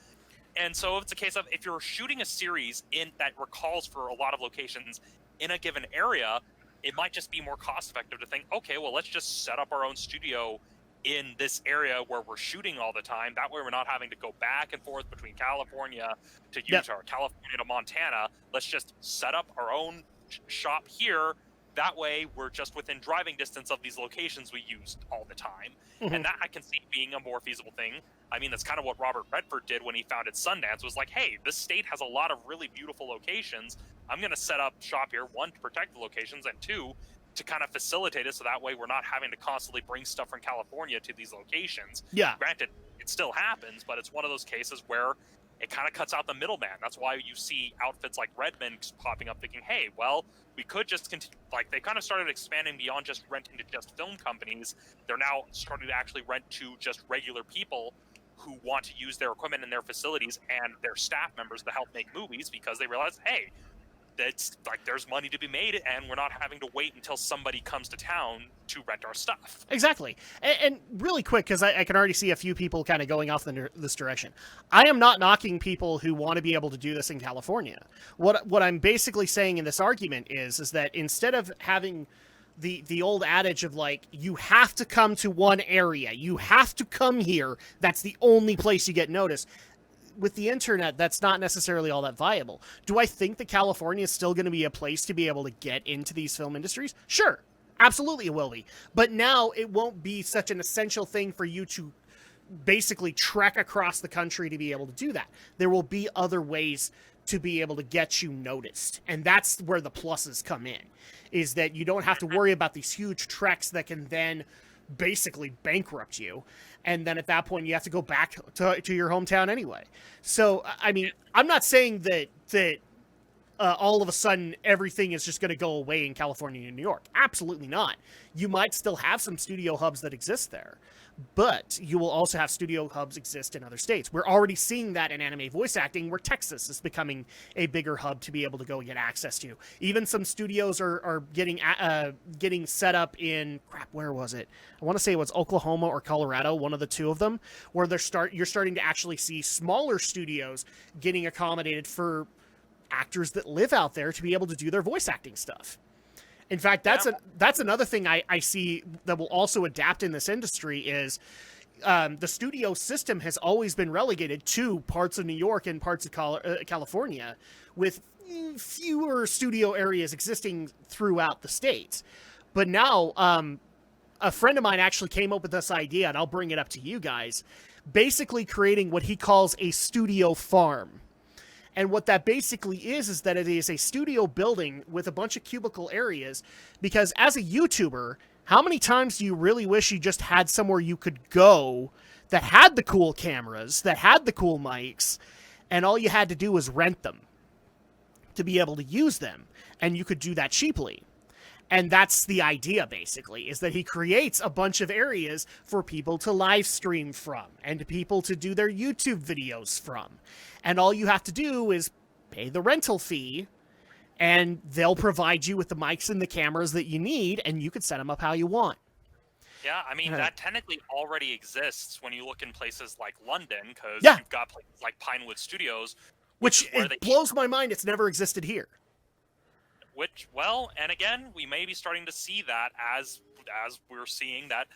And so it's a case of, if you're shooting a series that recalls for a lot of locations in a given area, it might just be more cost effective to think, okay, well, let's just set up our own studio in this area where we're shooting all the time. That way we're not having to go back and forth between California to Utah or California to Montana. Let's just set up our own shop here. That way we're just within driving distance of these locations we used all the time. And that I can see being a more feasible thing. I mean, that's kind of what Robert Redford did when he founded Sundance, was like, hey, this state has a lot of really beautiful locations. I'm going to set up shop here, one, to protect the locations, and two, to kind of facilitate it so that way we're not having to constantly bring stuff from California to these locations. Yeah. Granted, it still happens, but it's one of those cases where it kind of cuts out the middleman. That's why you see outfits like Redmond popping up thinking, hey, well, we could just continue. Like, they kind of started expanding beyond just renting to just film companies. They're now starting to actually rent to just regular people who want to use their equipment in their facilities and their staff members to help make movies, because they realize, hey, it's like there's money to be made, and we're not having to wait until somebody comes to town to rent our stuff. Exactly. And really quick, because I can already see a few people kind of going off in this direction. I am not knocking people who want to be able to do this in California. What I'm basically saying in this argument is that instead of having the old adage of like, you have to come to one area, you have to come here, that's the only place you get noticed. With the internet, that's not necessarily all that viable. Do I think that California is still going to be a place to be able to get into these film industries? Sure, absolutely it will be. But now it won't be such an essential thing for you to basically trek across the country to be able to do that. There will be other ways to be able to get you noticed. And that's where the pluses come in, is that you don't have to worry about these huge treks that can then basically bankrupt you. And then at that point, you have to go back to your hometown anyway. So, I mean, I'm not saying that all of a sudden everything is just going to go away in California and New York. Absolutely not. You might still have some studio hubs that exist there, but you will also have studio hubs exist in other states. We're already seeing that in anime voice acting, where Texas is becoming a bigger hub to be able to go and get access to. Even some studios are getting set up in, where was it? I want to say it was Oklahoma or Colorado, one of the two of them, where you're starting to actually see smaller studios getting accommodated for actors that live out there to be able to do their voice acting stuff. In fact, that's another thing I see that will also adapt in this industry is the studio system has always been relegated to parts of New York and parts of California, with fewer studio areas existing throughout the states. But now, a friend of mine actually came up with this idea, and I'll bring it up to you guys, basically creating what he calls a studio farm. And what that basically is that it is a studio building with a bunch of cubicle areas, because as a YouTuber, how many times do you really wish you just had somewhere you could go that had the cool cameras, that had the cool mics, and all you had to do was rent them to be able to use them, and you could do that cheaply. And that's the idea, basically, is that he creates a bunch of areas for people to live stream from and people to do their YouTube videos from. And all you have to do is pay the rental fee, and they'll provide you with the mics and the cameras that you need, and you can set them up how you want. Yeah, I mean, that technically already exists when you look in places like London, because Yeah. you've got places like Pinewood Studios. Which it blows my mind it's never existed here. Well, and again, we may be starting to see that as we're seeing that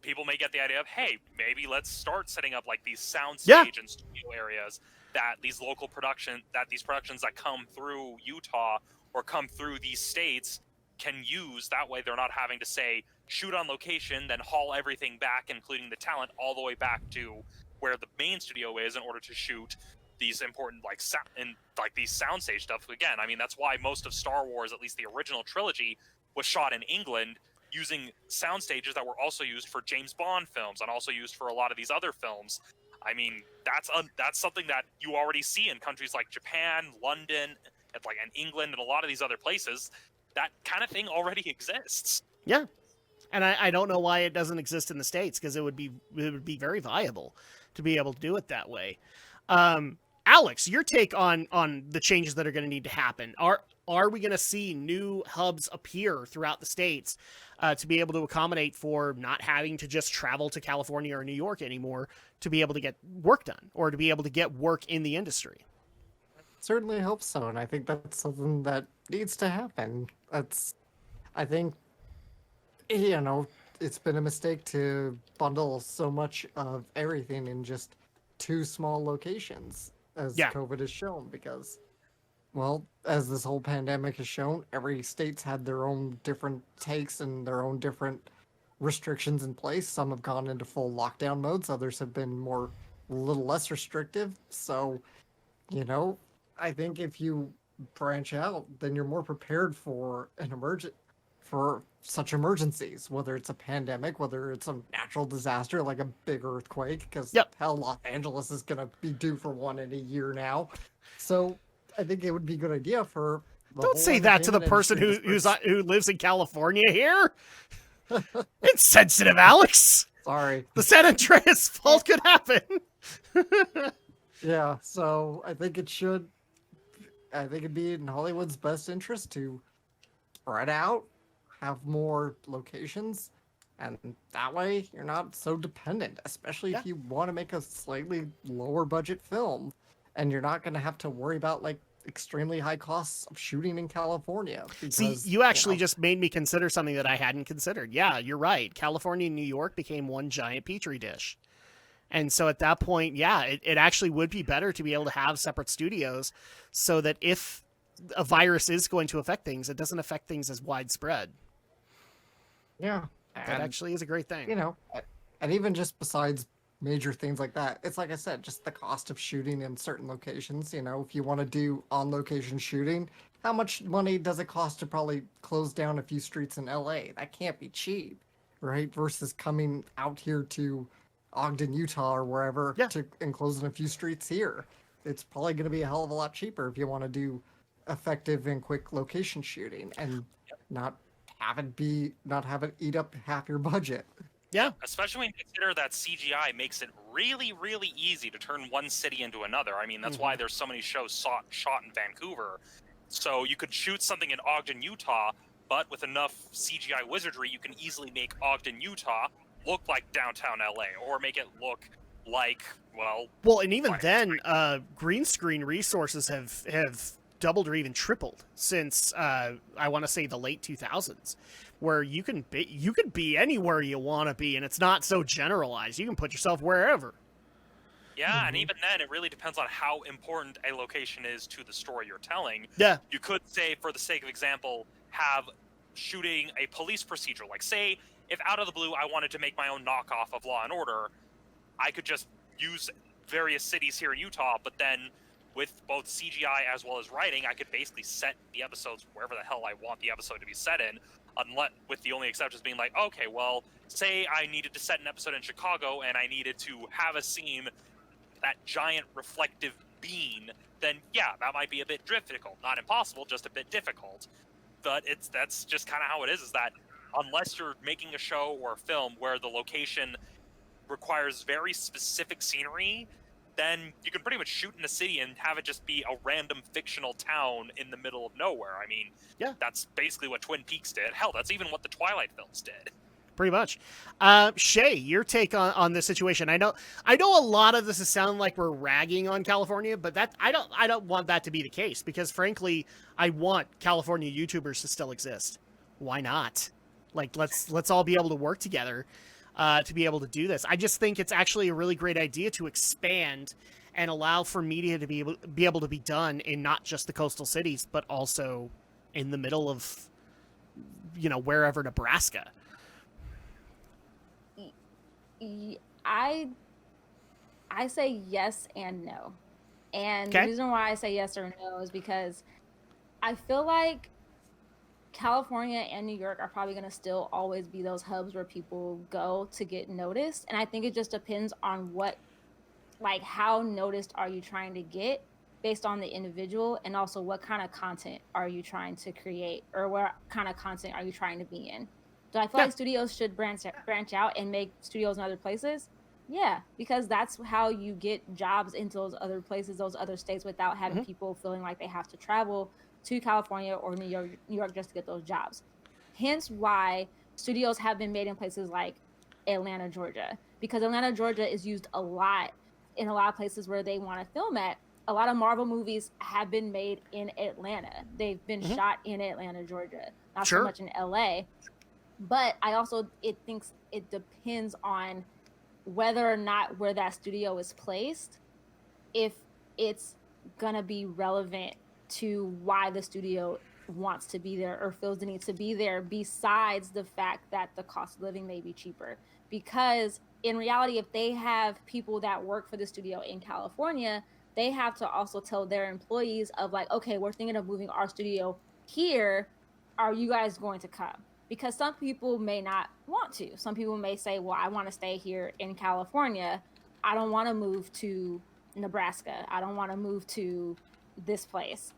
people may get the idea of, hey, maybe let's start setting up like these soundstage and studio areas that these productions that come through Utah or come through these states can use. That way they're not having to say shoot on location, then haul everything back, including the talent, all the way back to where the main studio is in order to shoot these important these soundstage stuff. Again, I mean, that's why most of Star Wars, at least the original trilogy, was shot in England using sound stages that were also used for James Bond films and also used for a lot of these other films. I mean, that's something that you already see in countries like Japan, London, and England, and a lot of these other places. That kind of thing already exists. Yeah, and I don't know why it doesn't exist in the States, because it would be very viable to be able to do it that way. Alex, your take on the changes that are going to need to happen. Are we going to see new hubs appear throughout the states to be able to accommodate for not having to just travel to California or New York anymore to be able to get work done or to be able to get work in the industry? Certainly hope so, and I think that's something that needs to happen. I think, it's been a mistake to bundle so much of everything in just two small locations, as COVID has shown, because, well, as this whole pandemic has shown, every state's had their own different takes and their own different restrictions in place. Some have gone into full lockdown modes, others have been a little less restrictive. So, I think if you branch out, then you're more prepared for for such emergencies, whether it's a pandemic, whether it's a natural disaster like a big earthquake, because hell, Los Angeles is going to be due for one in a year now. So I think it would be a good idea for don't say that to the person who lives in California here. Insensitive, Alex. Sorry. The San Andreas fault could happen. Yeah, so I think it'd be in Hollywood's best interest to spread out, have more locations, and that way you're not so dependent, especially if you want to make a slightly lower budget film and you're not going to have to worry about extremely high costs of shooting in California. Because, see, you actually just made me consider something that I hadn't considered. Yeah, you're right. California and New York became one giant petri dish. And so at that point, it actually would be better to be able to have separate studios so that if a virus is going to affect things, it doesn't affect things as widespread. Yeah. That actually is a great thing. And even just besides major things like that, it's like I said, just the cost of shooting in certain locations. If you want to do on-location shooting, how much money does it cost to probably close down a few streets in LA? That can't be cheap, right? Versus coming out here to Ogden, Utah, or wherever and closing a few streets here. It's probably going to be a hell of a lot cheaper if you want to do effective and quick location shooting and not have it eat up half your budget. Yeah. Especially when you consider that CGI makes it really, really easy to turn one city into another. I mean, that's why there's so many shows shot in Vancouver. So you could shoot something in Ogden, Utah, but with enough CGI wizardry, you can easily make Ogden, Utah look like downtown LA, or make it look like, well, and even then, green screen resources have doubled or even tripled since I want to say the late 2000s, where you could be anywhere you want to be, and it's not so generalized. You can put yourself wherever. Yeah, and even then, it really depends on how important a location is to the story you're telling. Yeah. You could say, for the sake of example, have shooting a police procedural. Like, say, if out of the blue I wanted to make my own knockoff of Law & Order, I could just use various cities here in Utah, but then with both CGI as well as writing, I could basically set the episodes wherever the hell I want the episode to be set in, unless, with the only exceptions being like, okay, well, say I needed to set an episode in Chicago and I needed to have a scene, that giant reflective bean, then yeah, that might be a bit difficult. Not impossible, just a bit difficult. But that's just kind of how it is that unless you're making a show or a film where the location requires very specific scenery, then you can pretty much shoot in a city and have it just be a random fictional town in the middle of nowhere. I mean, yeah, that's basically what Twin Peaks did. Hell, that's even what the Twilight films did. Pretty much. Shay, your take on this situation. I know a lot of this is sounding like we're ragging on California, but that I don't want that to be the case, because frankly, I want California YouTubers to still exist. Why not? Like, let's all be able to work together to be able to do this. I just think it's actually a really great idea to expand and allow for media to be able to be done in not just the coastal cities, but also in the middle of, wherever, Nebraska. I say yes and no. And Okay. The reason why I say yes or no is because I feel like California and New York are probably going to still always be those hubs where people go to get noticed. And I think it just depends on how noticed are you trying to get based on the individual, and also what kind of content are you trying to create, or what kind of content are you trying to be in. Do I feel like studios should branch out and make studios in other places? Yeah, because that's how you get jobs into those other places, those other states, without having people feeling like they have to travel to California or New York just to get those jobs. Hence why studios have been made in places like Atlanta, Georgia, because Atlanta, Georgia is used a lot in a lot of places where they want to film at. A lot of Marvel movies have been made in Atlanta. They've been shot in Atlanta, Georgia, not so much in LA. But I think it depends on whether or not where that studio is placed, if it's going to be relevant to why the studio wants to be there or feels the need to be there, besides the fact that the cost of living may be cheaper. Because in reality, if they have people that work for the studio in California, they have to also tell their employees of like, okay, we're thinking of moving our studio here. Are you guys going to come? Because some people may not want to. Some people may say, well, I want to stay here in California. I don't want to move to Nebraska. I don't want to move to this place.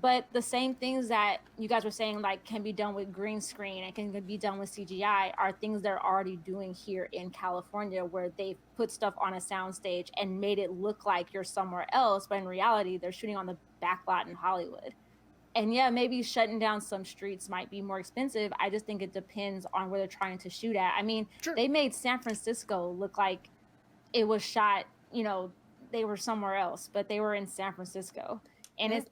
But the same things that you guys were saying, like, can be done with green screen and can be done with CGI, are things they're already doing here in California, where they've put stuff on a soundstage and made it look like you're somewhere else, but in reality, they're shooting on the backlot in Hollywood. And yeah, maybe shutting down some streets might be more expensive. I just think it depends on where they're trying to shoot at. I mean, They made San Francisco look like it was shot, they were somewhere else, but they were in San Francisco. And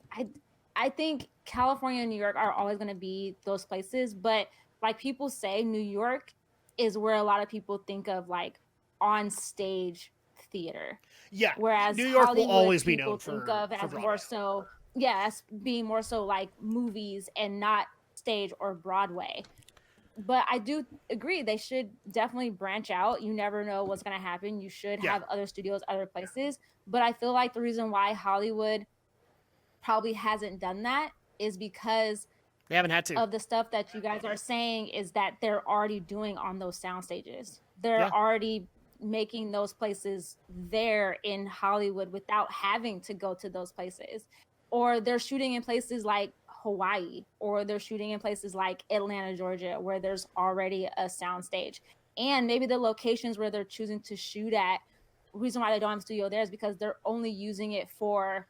I think California and New York are always going to be those places. But like people say, New York is where a lot of people think of like on stage theater. Yeah. Whereas New York Hollywood, will always be people known think for of as Broadway. more so, as being more so like movies and not stage or Broadway. But I do agree they should definitely branch out. You never know what's going to happen. You should have other studios, other places. But I feel like the reason why Hollywood probably hasn't done that is because they haven't had to. Of the stuff that you guys are saying is that they're already doing on those sound stages. They're already making those places there in Hollywood without having to go to those places. or they're shooting in places like Hawaii, or they're shooting in places like Atlanta, Georgia, where there's already a soundstage. And maybe the locations where they're choosing to shoot at, reason why they don't have a studio there is because they're only using it for,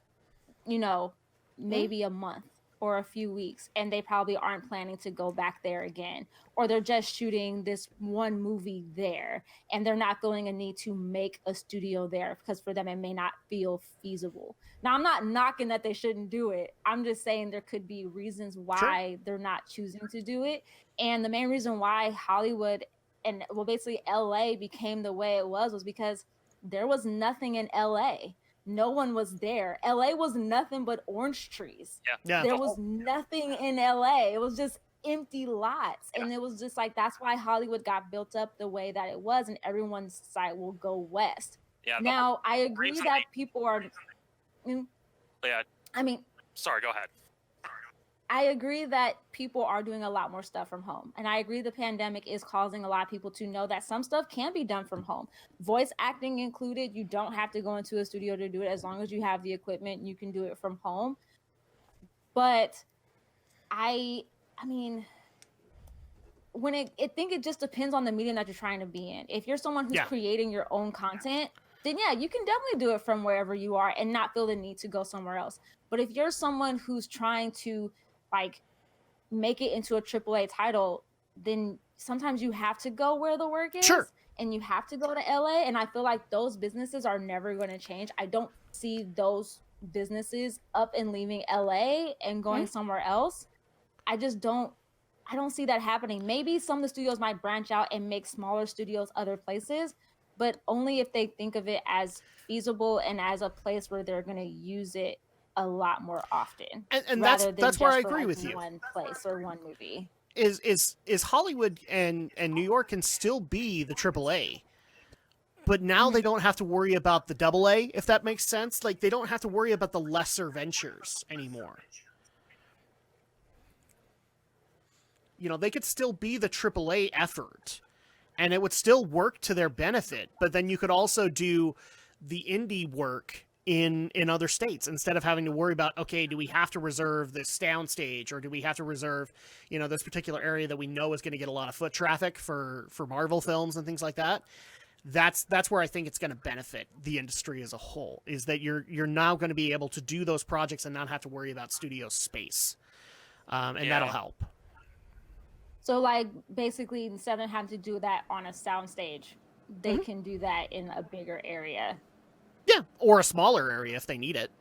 you know, maybe a month or a few weeks, and they probably aren't planning to go back there again, or they're just shooting this one movie there and they're not feeling a need to make a studio there because for them it may not feel feasible. Now, I'm not knocking that they shouldn't do it. I'm just saying there could be reasons why they're not choosing to do it. And the main reason why Hollywood and, well, basically LA became the way it was because there was nothing in LA. No one was there. LA was nothing but orange trees. Yeah. There was nothing in LA. It was just empty lots. And it was just like, that's why Hollywood got built up the way that it was, and everyone decided we'll go west. Now, I agree that people are... I mean... Sorry, go ahead. I agree that people are doing a lot more stuff from home. And I agree the pandemic is causing a lot of people to know that some stuff can be done from home. Voice acting included. You don't have to go into a studio to do it. As long as you have the equipment, you can do it from home. But I mean, I think it just depends on the medium that you're trying to be in. If you're someone who's creating your own content, then yeah, you can definitely do it from wherever you are and not feel the need to go somewhere else. But if you're someone who's trying to like make it into a AAA title, then sometimes you have to go where the work is. Sure. And you have to go to LA. And I feel like those businesses are never going to change. I don't see those businesses up and leaving LA and going somewhere else. I don't see that happening. Maybe some of the studios might branch out and make smaller studios other places, but only if they think of it as feasible and as a place where they're going to use it a lot more often. And that's where I agree with you. One place or one movie. Is Hollywood and New York can still be the AAA, but now they don't have to worry about the AA, if that makes sense. Like, they don't have to worry about the lesser ventures anymore. You know, they could still be the AAA effort, and it would still work to their benefit, but then you could also do the indie work in other states instead of having to worry about, okay, do we have to reserve this downstage, or do we have to reserve, you know, this particular area that we know is going to get a lot of foot traffic for Marvel films and things like that. That's where I think it's going to benefit the industry as a whole, is that you're now going to be able to do those projects and not have to worry about studio space. And that'll help. So, like, basically, instead of having to do that on a soundstage, they can do that in a bigger area. Yeah, or a smaller area if they need it.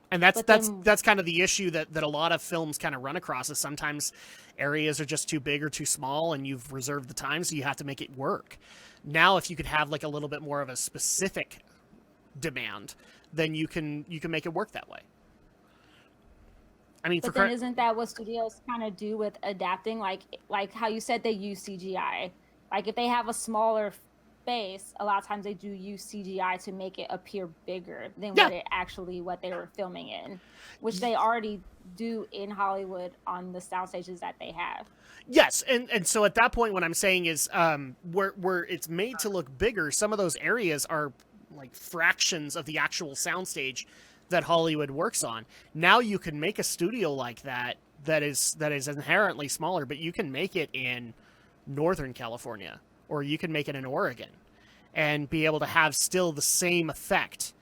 And that's kind of the issue that a lot of films kind of run across, is sometimes areas are just too big or too small, and you've reserved the time, so you have to make it work. Now, if you could have like a little bit more of a specific demand, then you can make it work that way. I mean, but then isn't that what studios kind of do with adapting? Like how you said they use CGI. Like if they have a smaller space, a lot of times they do use CGI to make it appear bigger than what they were filming in, which they already do in Hollywood on the sound stages that they have. Yes, and so at that point, what I'm saying is, where it's made to look bigger, some of those areas are like fractions of the actual soundstage that Hollywood works on. Now you can make a studio like that is inherently smaller, but you can make it in Northern California, or you can make it in Oregon, and be able to have still the same effect.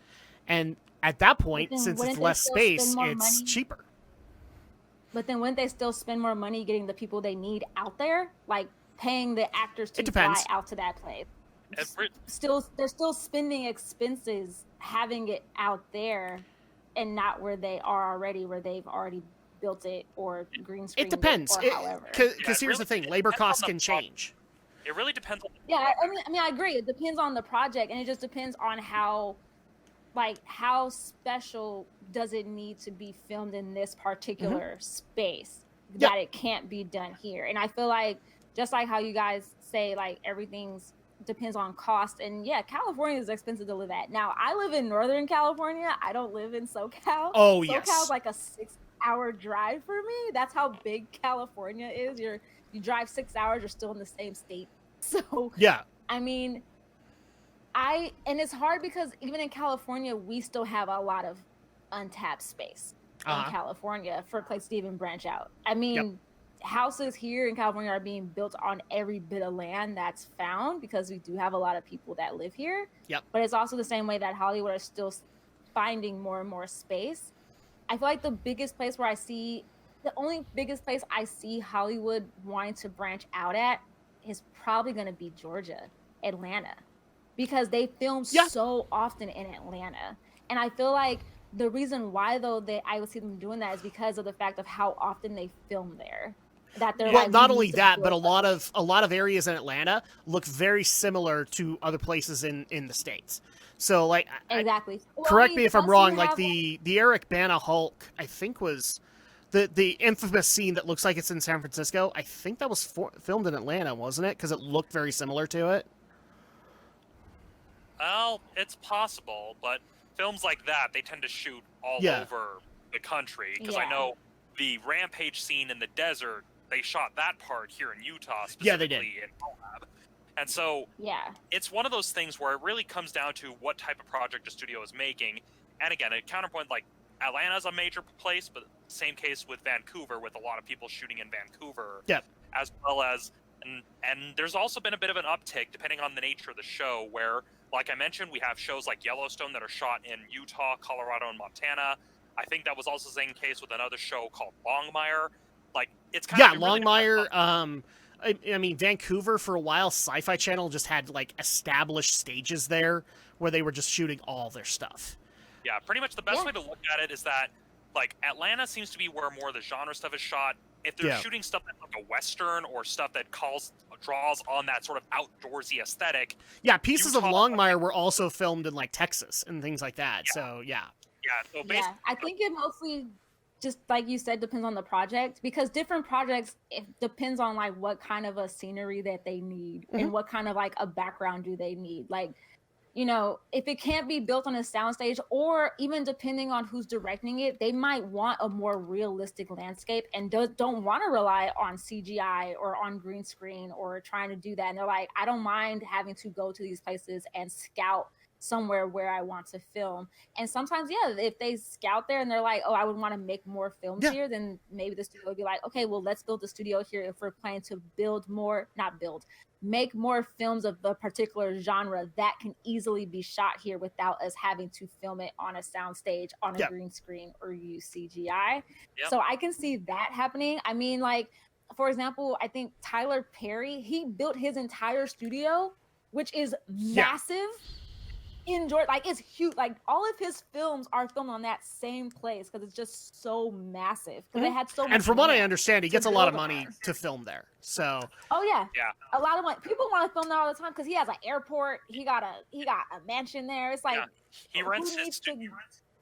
And at that point, since it's less space, it's cheaper. But then wouldn't they still spend more money getting the people they need out there? Like paying the actors to fly out to that place? They're still spending expenses having it out there and not where they are already, where they've already built it or green screened it. Depends. However. Because here's the thing, labor costs can change. It really depends on... Yeah, I mean, I agree. It depends on the project, and it just depends on how special does it need to be filmed in this particular space that it can't be done here. And I feel like, just like how you guys say, like, everything's depends on cost. And yeah, California is expensive to live at. Now, I live in Northern California. I don't live in SoCal. Oh, yes. SoCal's like a 6-hour drive for me. That's how big California is. You drive 6 hours, you're still in the same state. So, yeah. I mean, and it's hard because even in California, we still have a lot of untapped space Uh-huh. in California for places to even branch out. I mean, houses here in California are being built on every bit of land that's found because we do have a lot of people that live here. Yep. But it's also the same way that Hollywood is still finding more and more space. I feel like the only biggest place I see Hollywood wanting to branch out at is probably going to be Georgia, Atlanta, because they film so often in Atlanta. And I feel like the reason why, though, I would see them doing that is because of the fact of how often they film there. That they're well, like, not only that, but a lot of areas in Atlanta look very similar to other places in the States. So, like, exactly. Correct me if I'm wrong. Like the Eric Bana Hulk, I think was the infamous scene that looks like it's in San Francisco. I think that was filmed in Atlanta, wasn't it? Because it looked very similar to it. Well, it's possible, but films like that, they tend to shoot all over the country. Because I know the Rampage scene in the desert, they shot that part here in Utah, specifically they did. in Moab. And so it's one of those things where it really comes down to what type of project a studio is making. And again, a counterpoint, like Atlanta's a major place, but same case with Vancouver, with a lot of people shooting in Vancouver. Yep. As well as, and there's also been a bit of an uptick, depending on the nature of the show, where, like I mentioned, we have shows like Yellowstone that are shot in Utah, Colorado, and Montana. I think that was also the same case with another show called Longmire. Like, it's kind of... Longmire, I mean, Vancouver for a while, Sci-Fi Channel just had, like, established stages there where they were just shooting all their stuff. Yeah, pretty much the best way to look at it is that, like, Atlanta seems to be where more of the genre stuff is shot. If they're shooting stuff that's like a Western or stuff that draws on that sort of outdoorsy aesthetic... Yeah, pieces of Longmire were also filmed in, like, Texas and things like that, so, Yeah, so basically... Yeah, I think it mostly... just like you said, depends on the project, because different projects, it depends on like what kind of a scenery that they need and what kind of like a background do they need. Like, you know, if it can't be built on a soundstage, or even depending on who's directing it, they might want a more realistic landscape and don't want to rely on CGI or on green screen or trying to do that. And they're like, I don't mind having to go to these places and scout somewhere where I want to film. And sometimes, if they scout there and they're like, oh, I would want to make more films here, then maybe the studio would be like, okay, well, let's build a studio here if we're planning to make more films of a particular genre that can easily be shot here without us having to film it on a soundstage, on a green screen, or use CGI. So I can see that happening. I mean, like, for example, I think Tyler Perry, he built his entire studio, which is massive. In Georgia, like, it's huge. Like, all of his films are filmed on that same place because it's just so massive. Because they had so much. And from what I understand, he gets a lot of money to film there. So. Oh yeah. A lot of money. People want to film there all the time because he has an airport. He got a mansion there. It's like he rents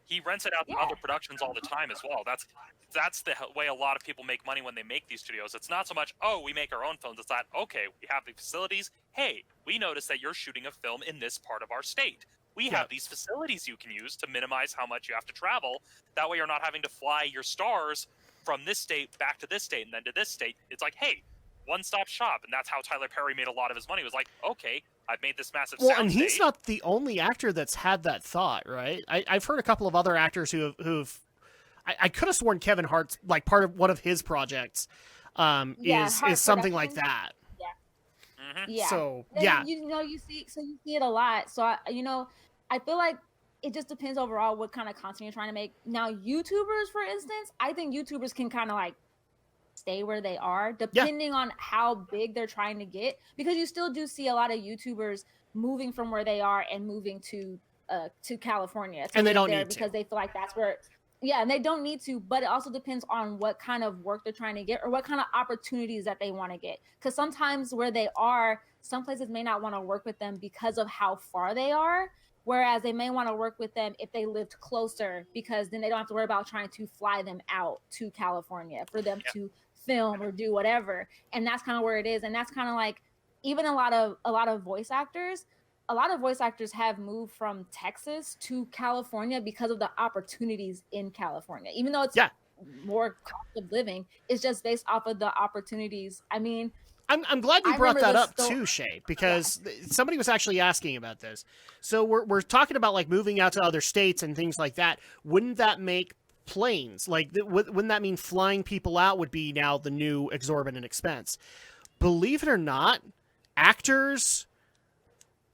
he rents it out to other productions all the time as well. That's the way a lot of people make money when they make these studios. It's not so much, oh, we make our own films. It's that, okay, we have the facilities. Hey, we noticed that you're shooting a film in this part of our state. We have these facilities you can use to minimize how much you have to travel. That way you're not having to fly your stars from this state back to this state and then to this state. It's like, hey, one-stop shop. And that's how Tyler Perry made a lot of his money. It was like, okay, I've made this massive soundstage. And he's not the only actor that's had that thought, right? I've heard a couple of other actors who've I could have sworn Kevin Hart's, like, part of one of his projects is something like that. So, you see it a lot. So, I feel like it just depends overall what kind of content you're trying to make. Now, YouTubers, for instance, I think YouTubers can kind of, like, stay where they are depending on how big they're trying to get, because you still do see a lot of YouTubers moving from where they are and moving to California, and they don't need to, because they feel like that's where and they don't need to, but it also depends on what kind of work they're trying to get or what kind of opportunities that they want to get, because sometimes where they are, some places may not want to work with them because of how far they are, whereas they may want to work with them if they lived closer, because then they don't have to worry about trying to fly them out to California for them to film or do whatever. And that's kind of where it is. And that's kind of like, even a lot of voice actors have moved from Texas to California because of the opportunities in California. Even though it's more cost of living, it's just based off of the opportunities. I mean, I'm glad you I brought remember that this up too, Shay, because somebody was actually asking about this. So we're talking about like moving out to other states and things like that. Wouldn't that make planes like wouldn't that mean flying people out would be now the new exorbitant expense? Believe it or not, actors,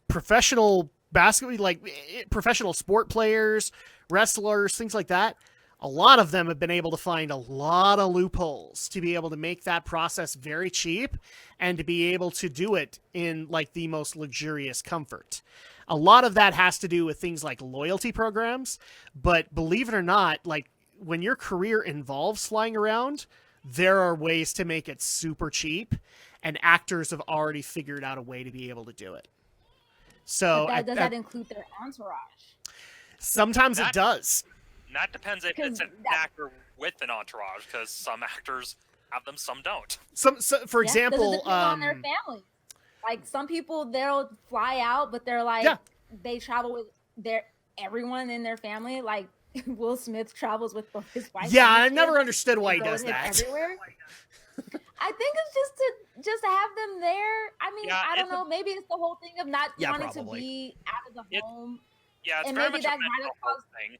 professional basketball, like professional sport players, wrestlers, things like that, a lot of them have been able to find a lot of loopholes to be able to make that process very cheap and to be able to do it in like the most luxurious comfort. A lot of that has to do with things like loyalty programs, but believe it or not, like when your career involves flying around, there are ways to make it super cheap, and actors have already figured out a way to be able to do it. So does that include their entourage? Sometimes it does. That depends if it's an actor with an entourage, because some actors have them, some don't. For example, on their family. Like some people, they'll fly out, but they're like they travel with everyone in their family. Like Will Smith travels with both his wife. Yeah, I never understood why he does that. Everywhere. I think it's just to have them there. I mean, I don't know. Maybe it's the whole thing of not wanting to be out of the home. Yeah, it's and very maybe much that a mental health thing.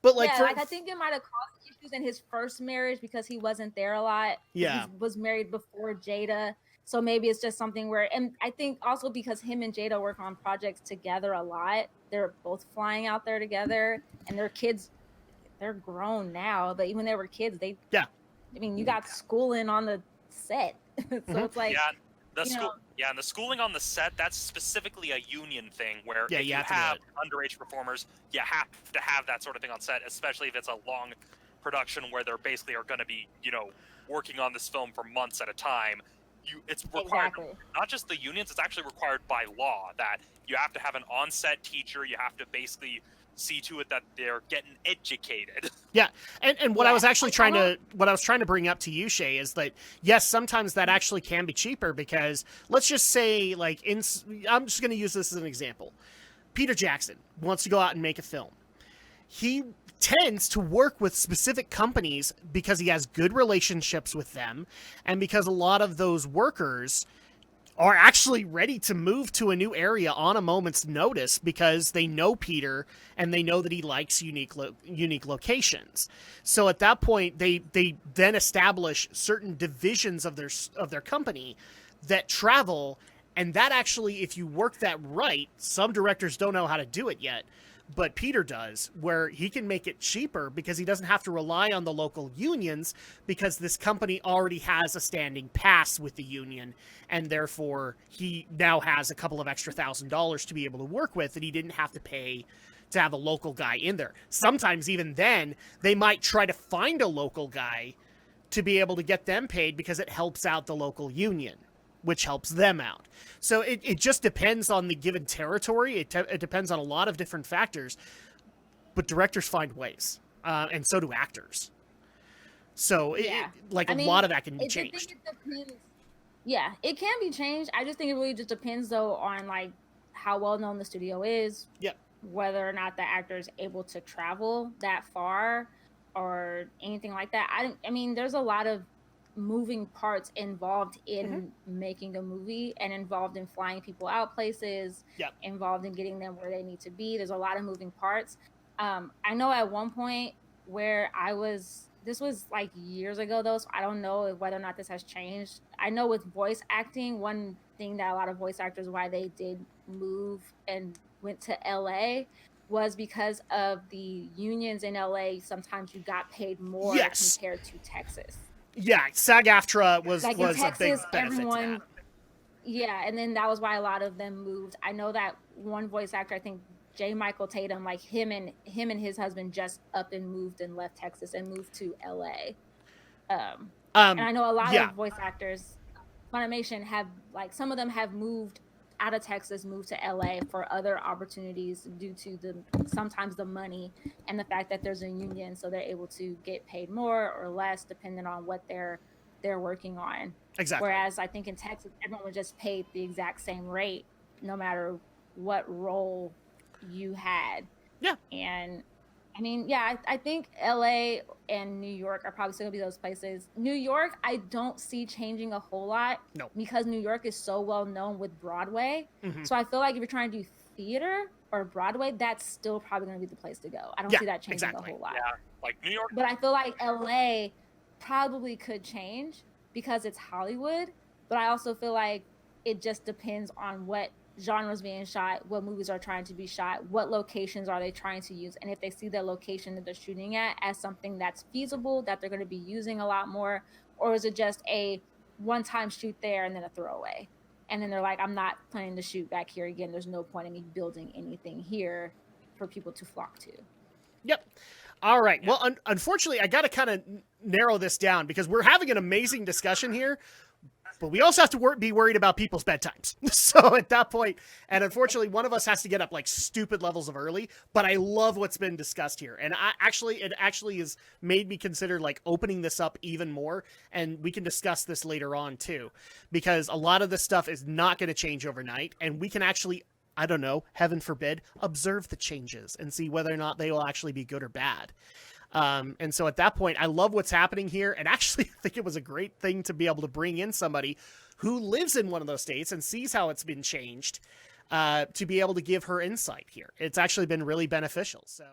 But like, I think it might have caused issues in his first marriage because he wasn't there a lot. Yeah, he was married before Jada, so maybe it's just something where. And I think also because him and Jada work on projects together a lot, they're both flying out there together, and their kids, they're grown now, but even when they were kids, I mean, you got schooling on the set, so it's like and the schooling on the set, that's specifically a union thing where if you have underage performers, you have to have that sort of thing on set, especially if it's a long production where they're basically are going to be, working on this film for months at a time. It's required, not just the unions, it's actually required by law that you have to have an on-set teacher, you have to basically see to it that they're getting educated. Yeah, and what I was actually trying to bring up to you, Shay, is that yes, sometimes that actually can be cheaper because let's just say like I'm just going to use this as an example. Peter Jackson wants to go out and make a film. He tends to work with specific companies because he has good relationships with them, and because a lot of those workers are actually ready to move to a new area on a moment's notice because they know Peter and they know that he likes unique locations. So at that point, they then establish certain divisions of their company that travel, and that actually, if you work that right, some directors don't know how to do it yet, but Peter does, where he can make it cheaper because he doesn't have to rely on the local unions because this company already has a standing pass with the union, and therefore he now has a couple of extra $1,000s to be able to work with that he didn't have to pay to have a local guy in there. Sometimes even then, they might try to find a local guy to be able to get them paid because it helps out the local union, which helps them out. So it just depends on the given territory. It depends on a lot of different factors, but directors find ways, and so do actors. So a lot of that can be changed. Yeah, it can be changed. I just think it really just depends though on like how well known the studio is. Yep. Whether or not the actor is able to travel that far or anything like that. I mean, there's a lot of moving parts involved in making a movie and involved in flying people out places, involved in getting them where they need to be. There's a lot of moving parts. I know at one point where this was like years ago though, so I don't know whether or not this has changed. I know with voice acting, one thing that a lot of voice actors, why they did move and went to LA was because of the unions in LA. Sometimes you got paid more compared to Texas. Yeah, SAG-AFTRA was like was Texas, a big benefit to that. Yeah, and then that was why a lot of them moved. I know that one voice actor, I think J. Michael Tatum, like him and his husband just up and moved and left Texas and moved to LA. And I know a lot of voice actors, Funimation, have like some of them have moved out of Texas, moved to LA for other opportunities due to sometimes the money and the fact that there's a union, so they're able to get paid more or less depending on what they're working on. Exactly. Whereas I think in Texas, everyone was just paid the exact same rate no matter what role you had. Yeah. And I mean, yeah, I think LA and New York are probably still gonna be those places. New York, I don't see changing a whole lot No. because New York is so well known with Broadway. Mhm. So I feel like if you're trying to do theater or Broadway, that's still probably gonna be the place to go. I don't Yeah, see that changing exactly. a whole lot. Yeah, like New York. But I feel like LA probably could change because it's Hollywood. But I also feel like it just depends on what genres being shot, what movies are trying to be shot, what locations are they trying to use, and if they see the location that they're shooting at as something that's feasible, that they're going to be using a lot more, or is it just a one-time shoot there and then a throwaway? And then they're like, I'm not planning to shoot back here again. There's no point in me building anything here for people to flock to. Yep. All right. Well, unfortunately, I got to kind of narrow this down because we're having an amazing discussion here, but we also have to be worried about people's bedtimes. So at that point, and unfortunately, one of us has to get up like stupid levels of early, but I love what's been discussed here. And it actually has made me consider like opening this up even more. And we can discuss this later on too, because a lot of this stuff is not going to change overnight. And we can actually, I don't know, heaven forbid, observe the changes and see whether or not they will actually be good or bad. And so at that point, I love what's happening here. And actually, I think it was a great thing to be able to bring in somebody who lives in one of those states and sees how it's been changed, to be able to give her insight here. It's actually been really beneficial. So.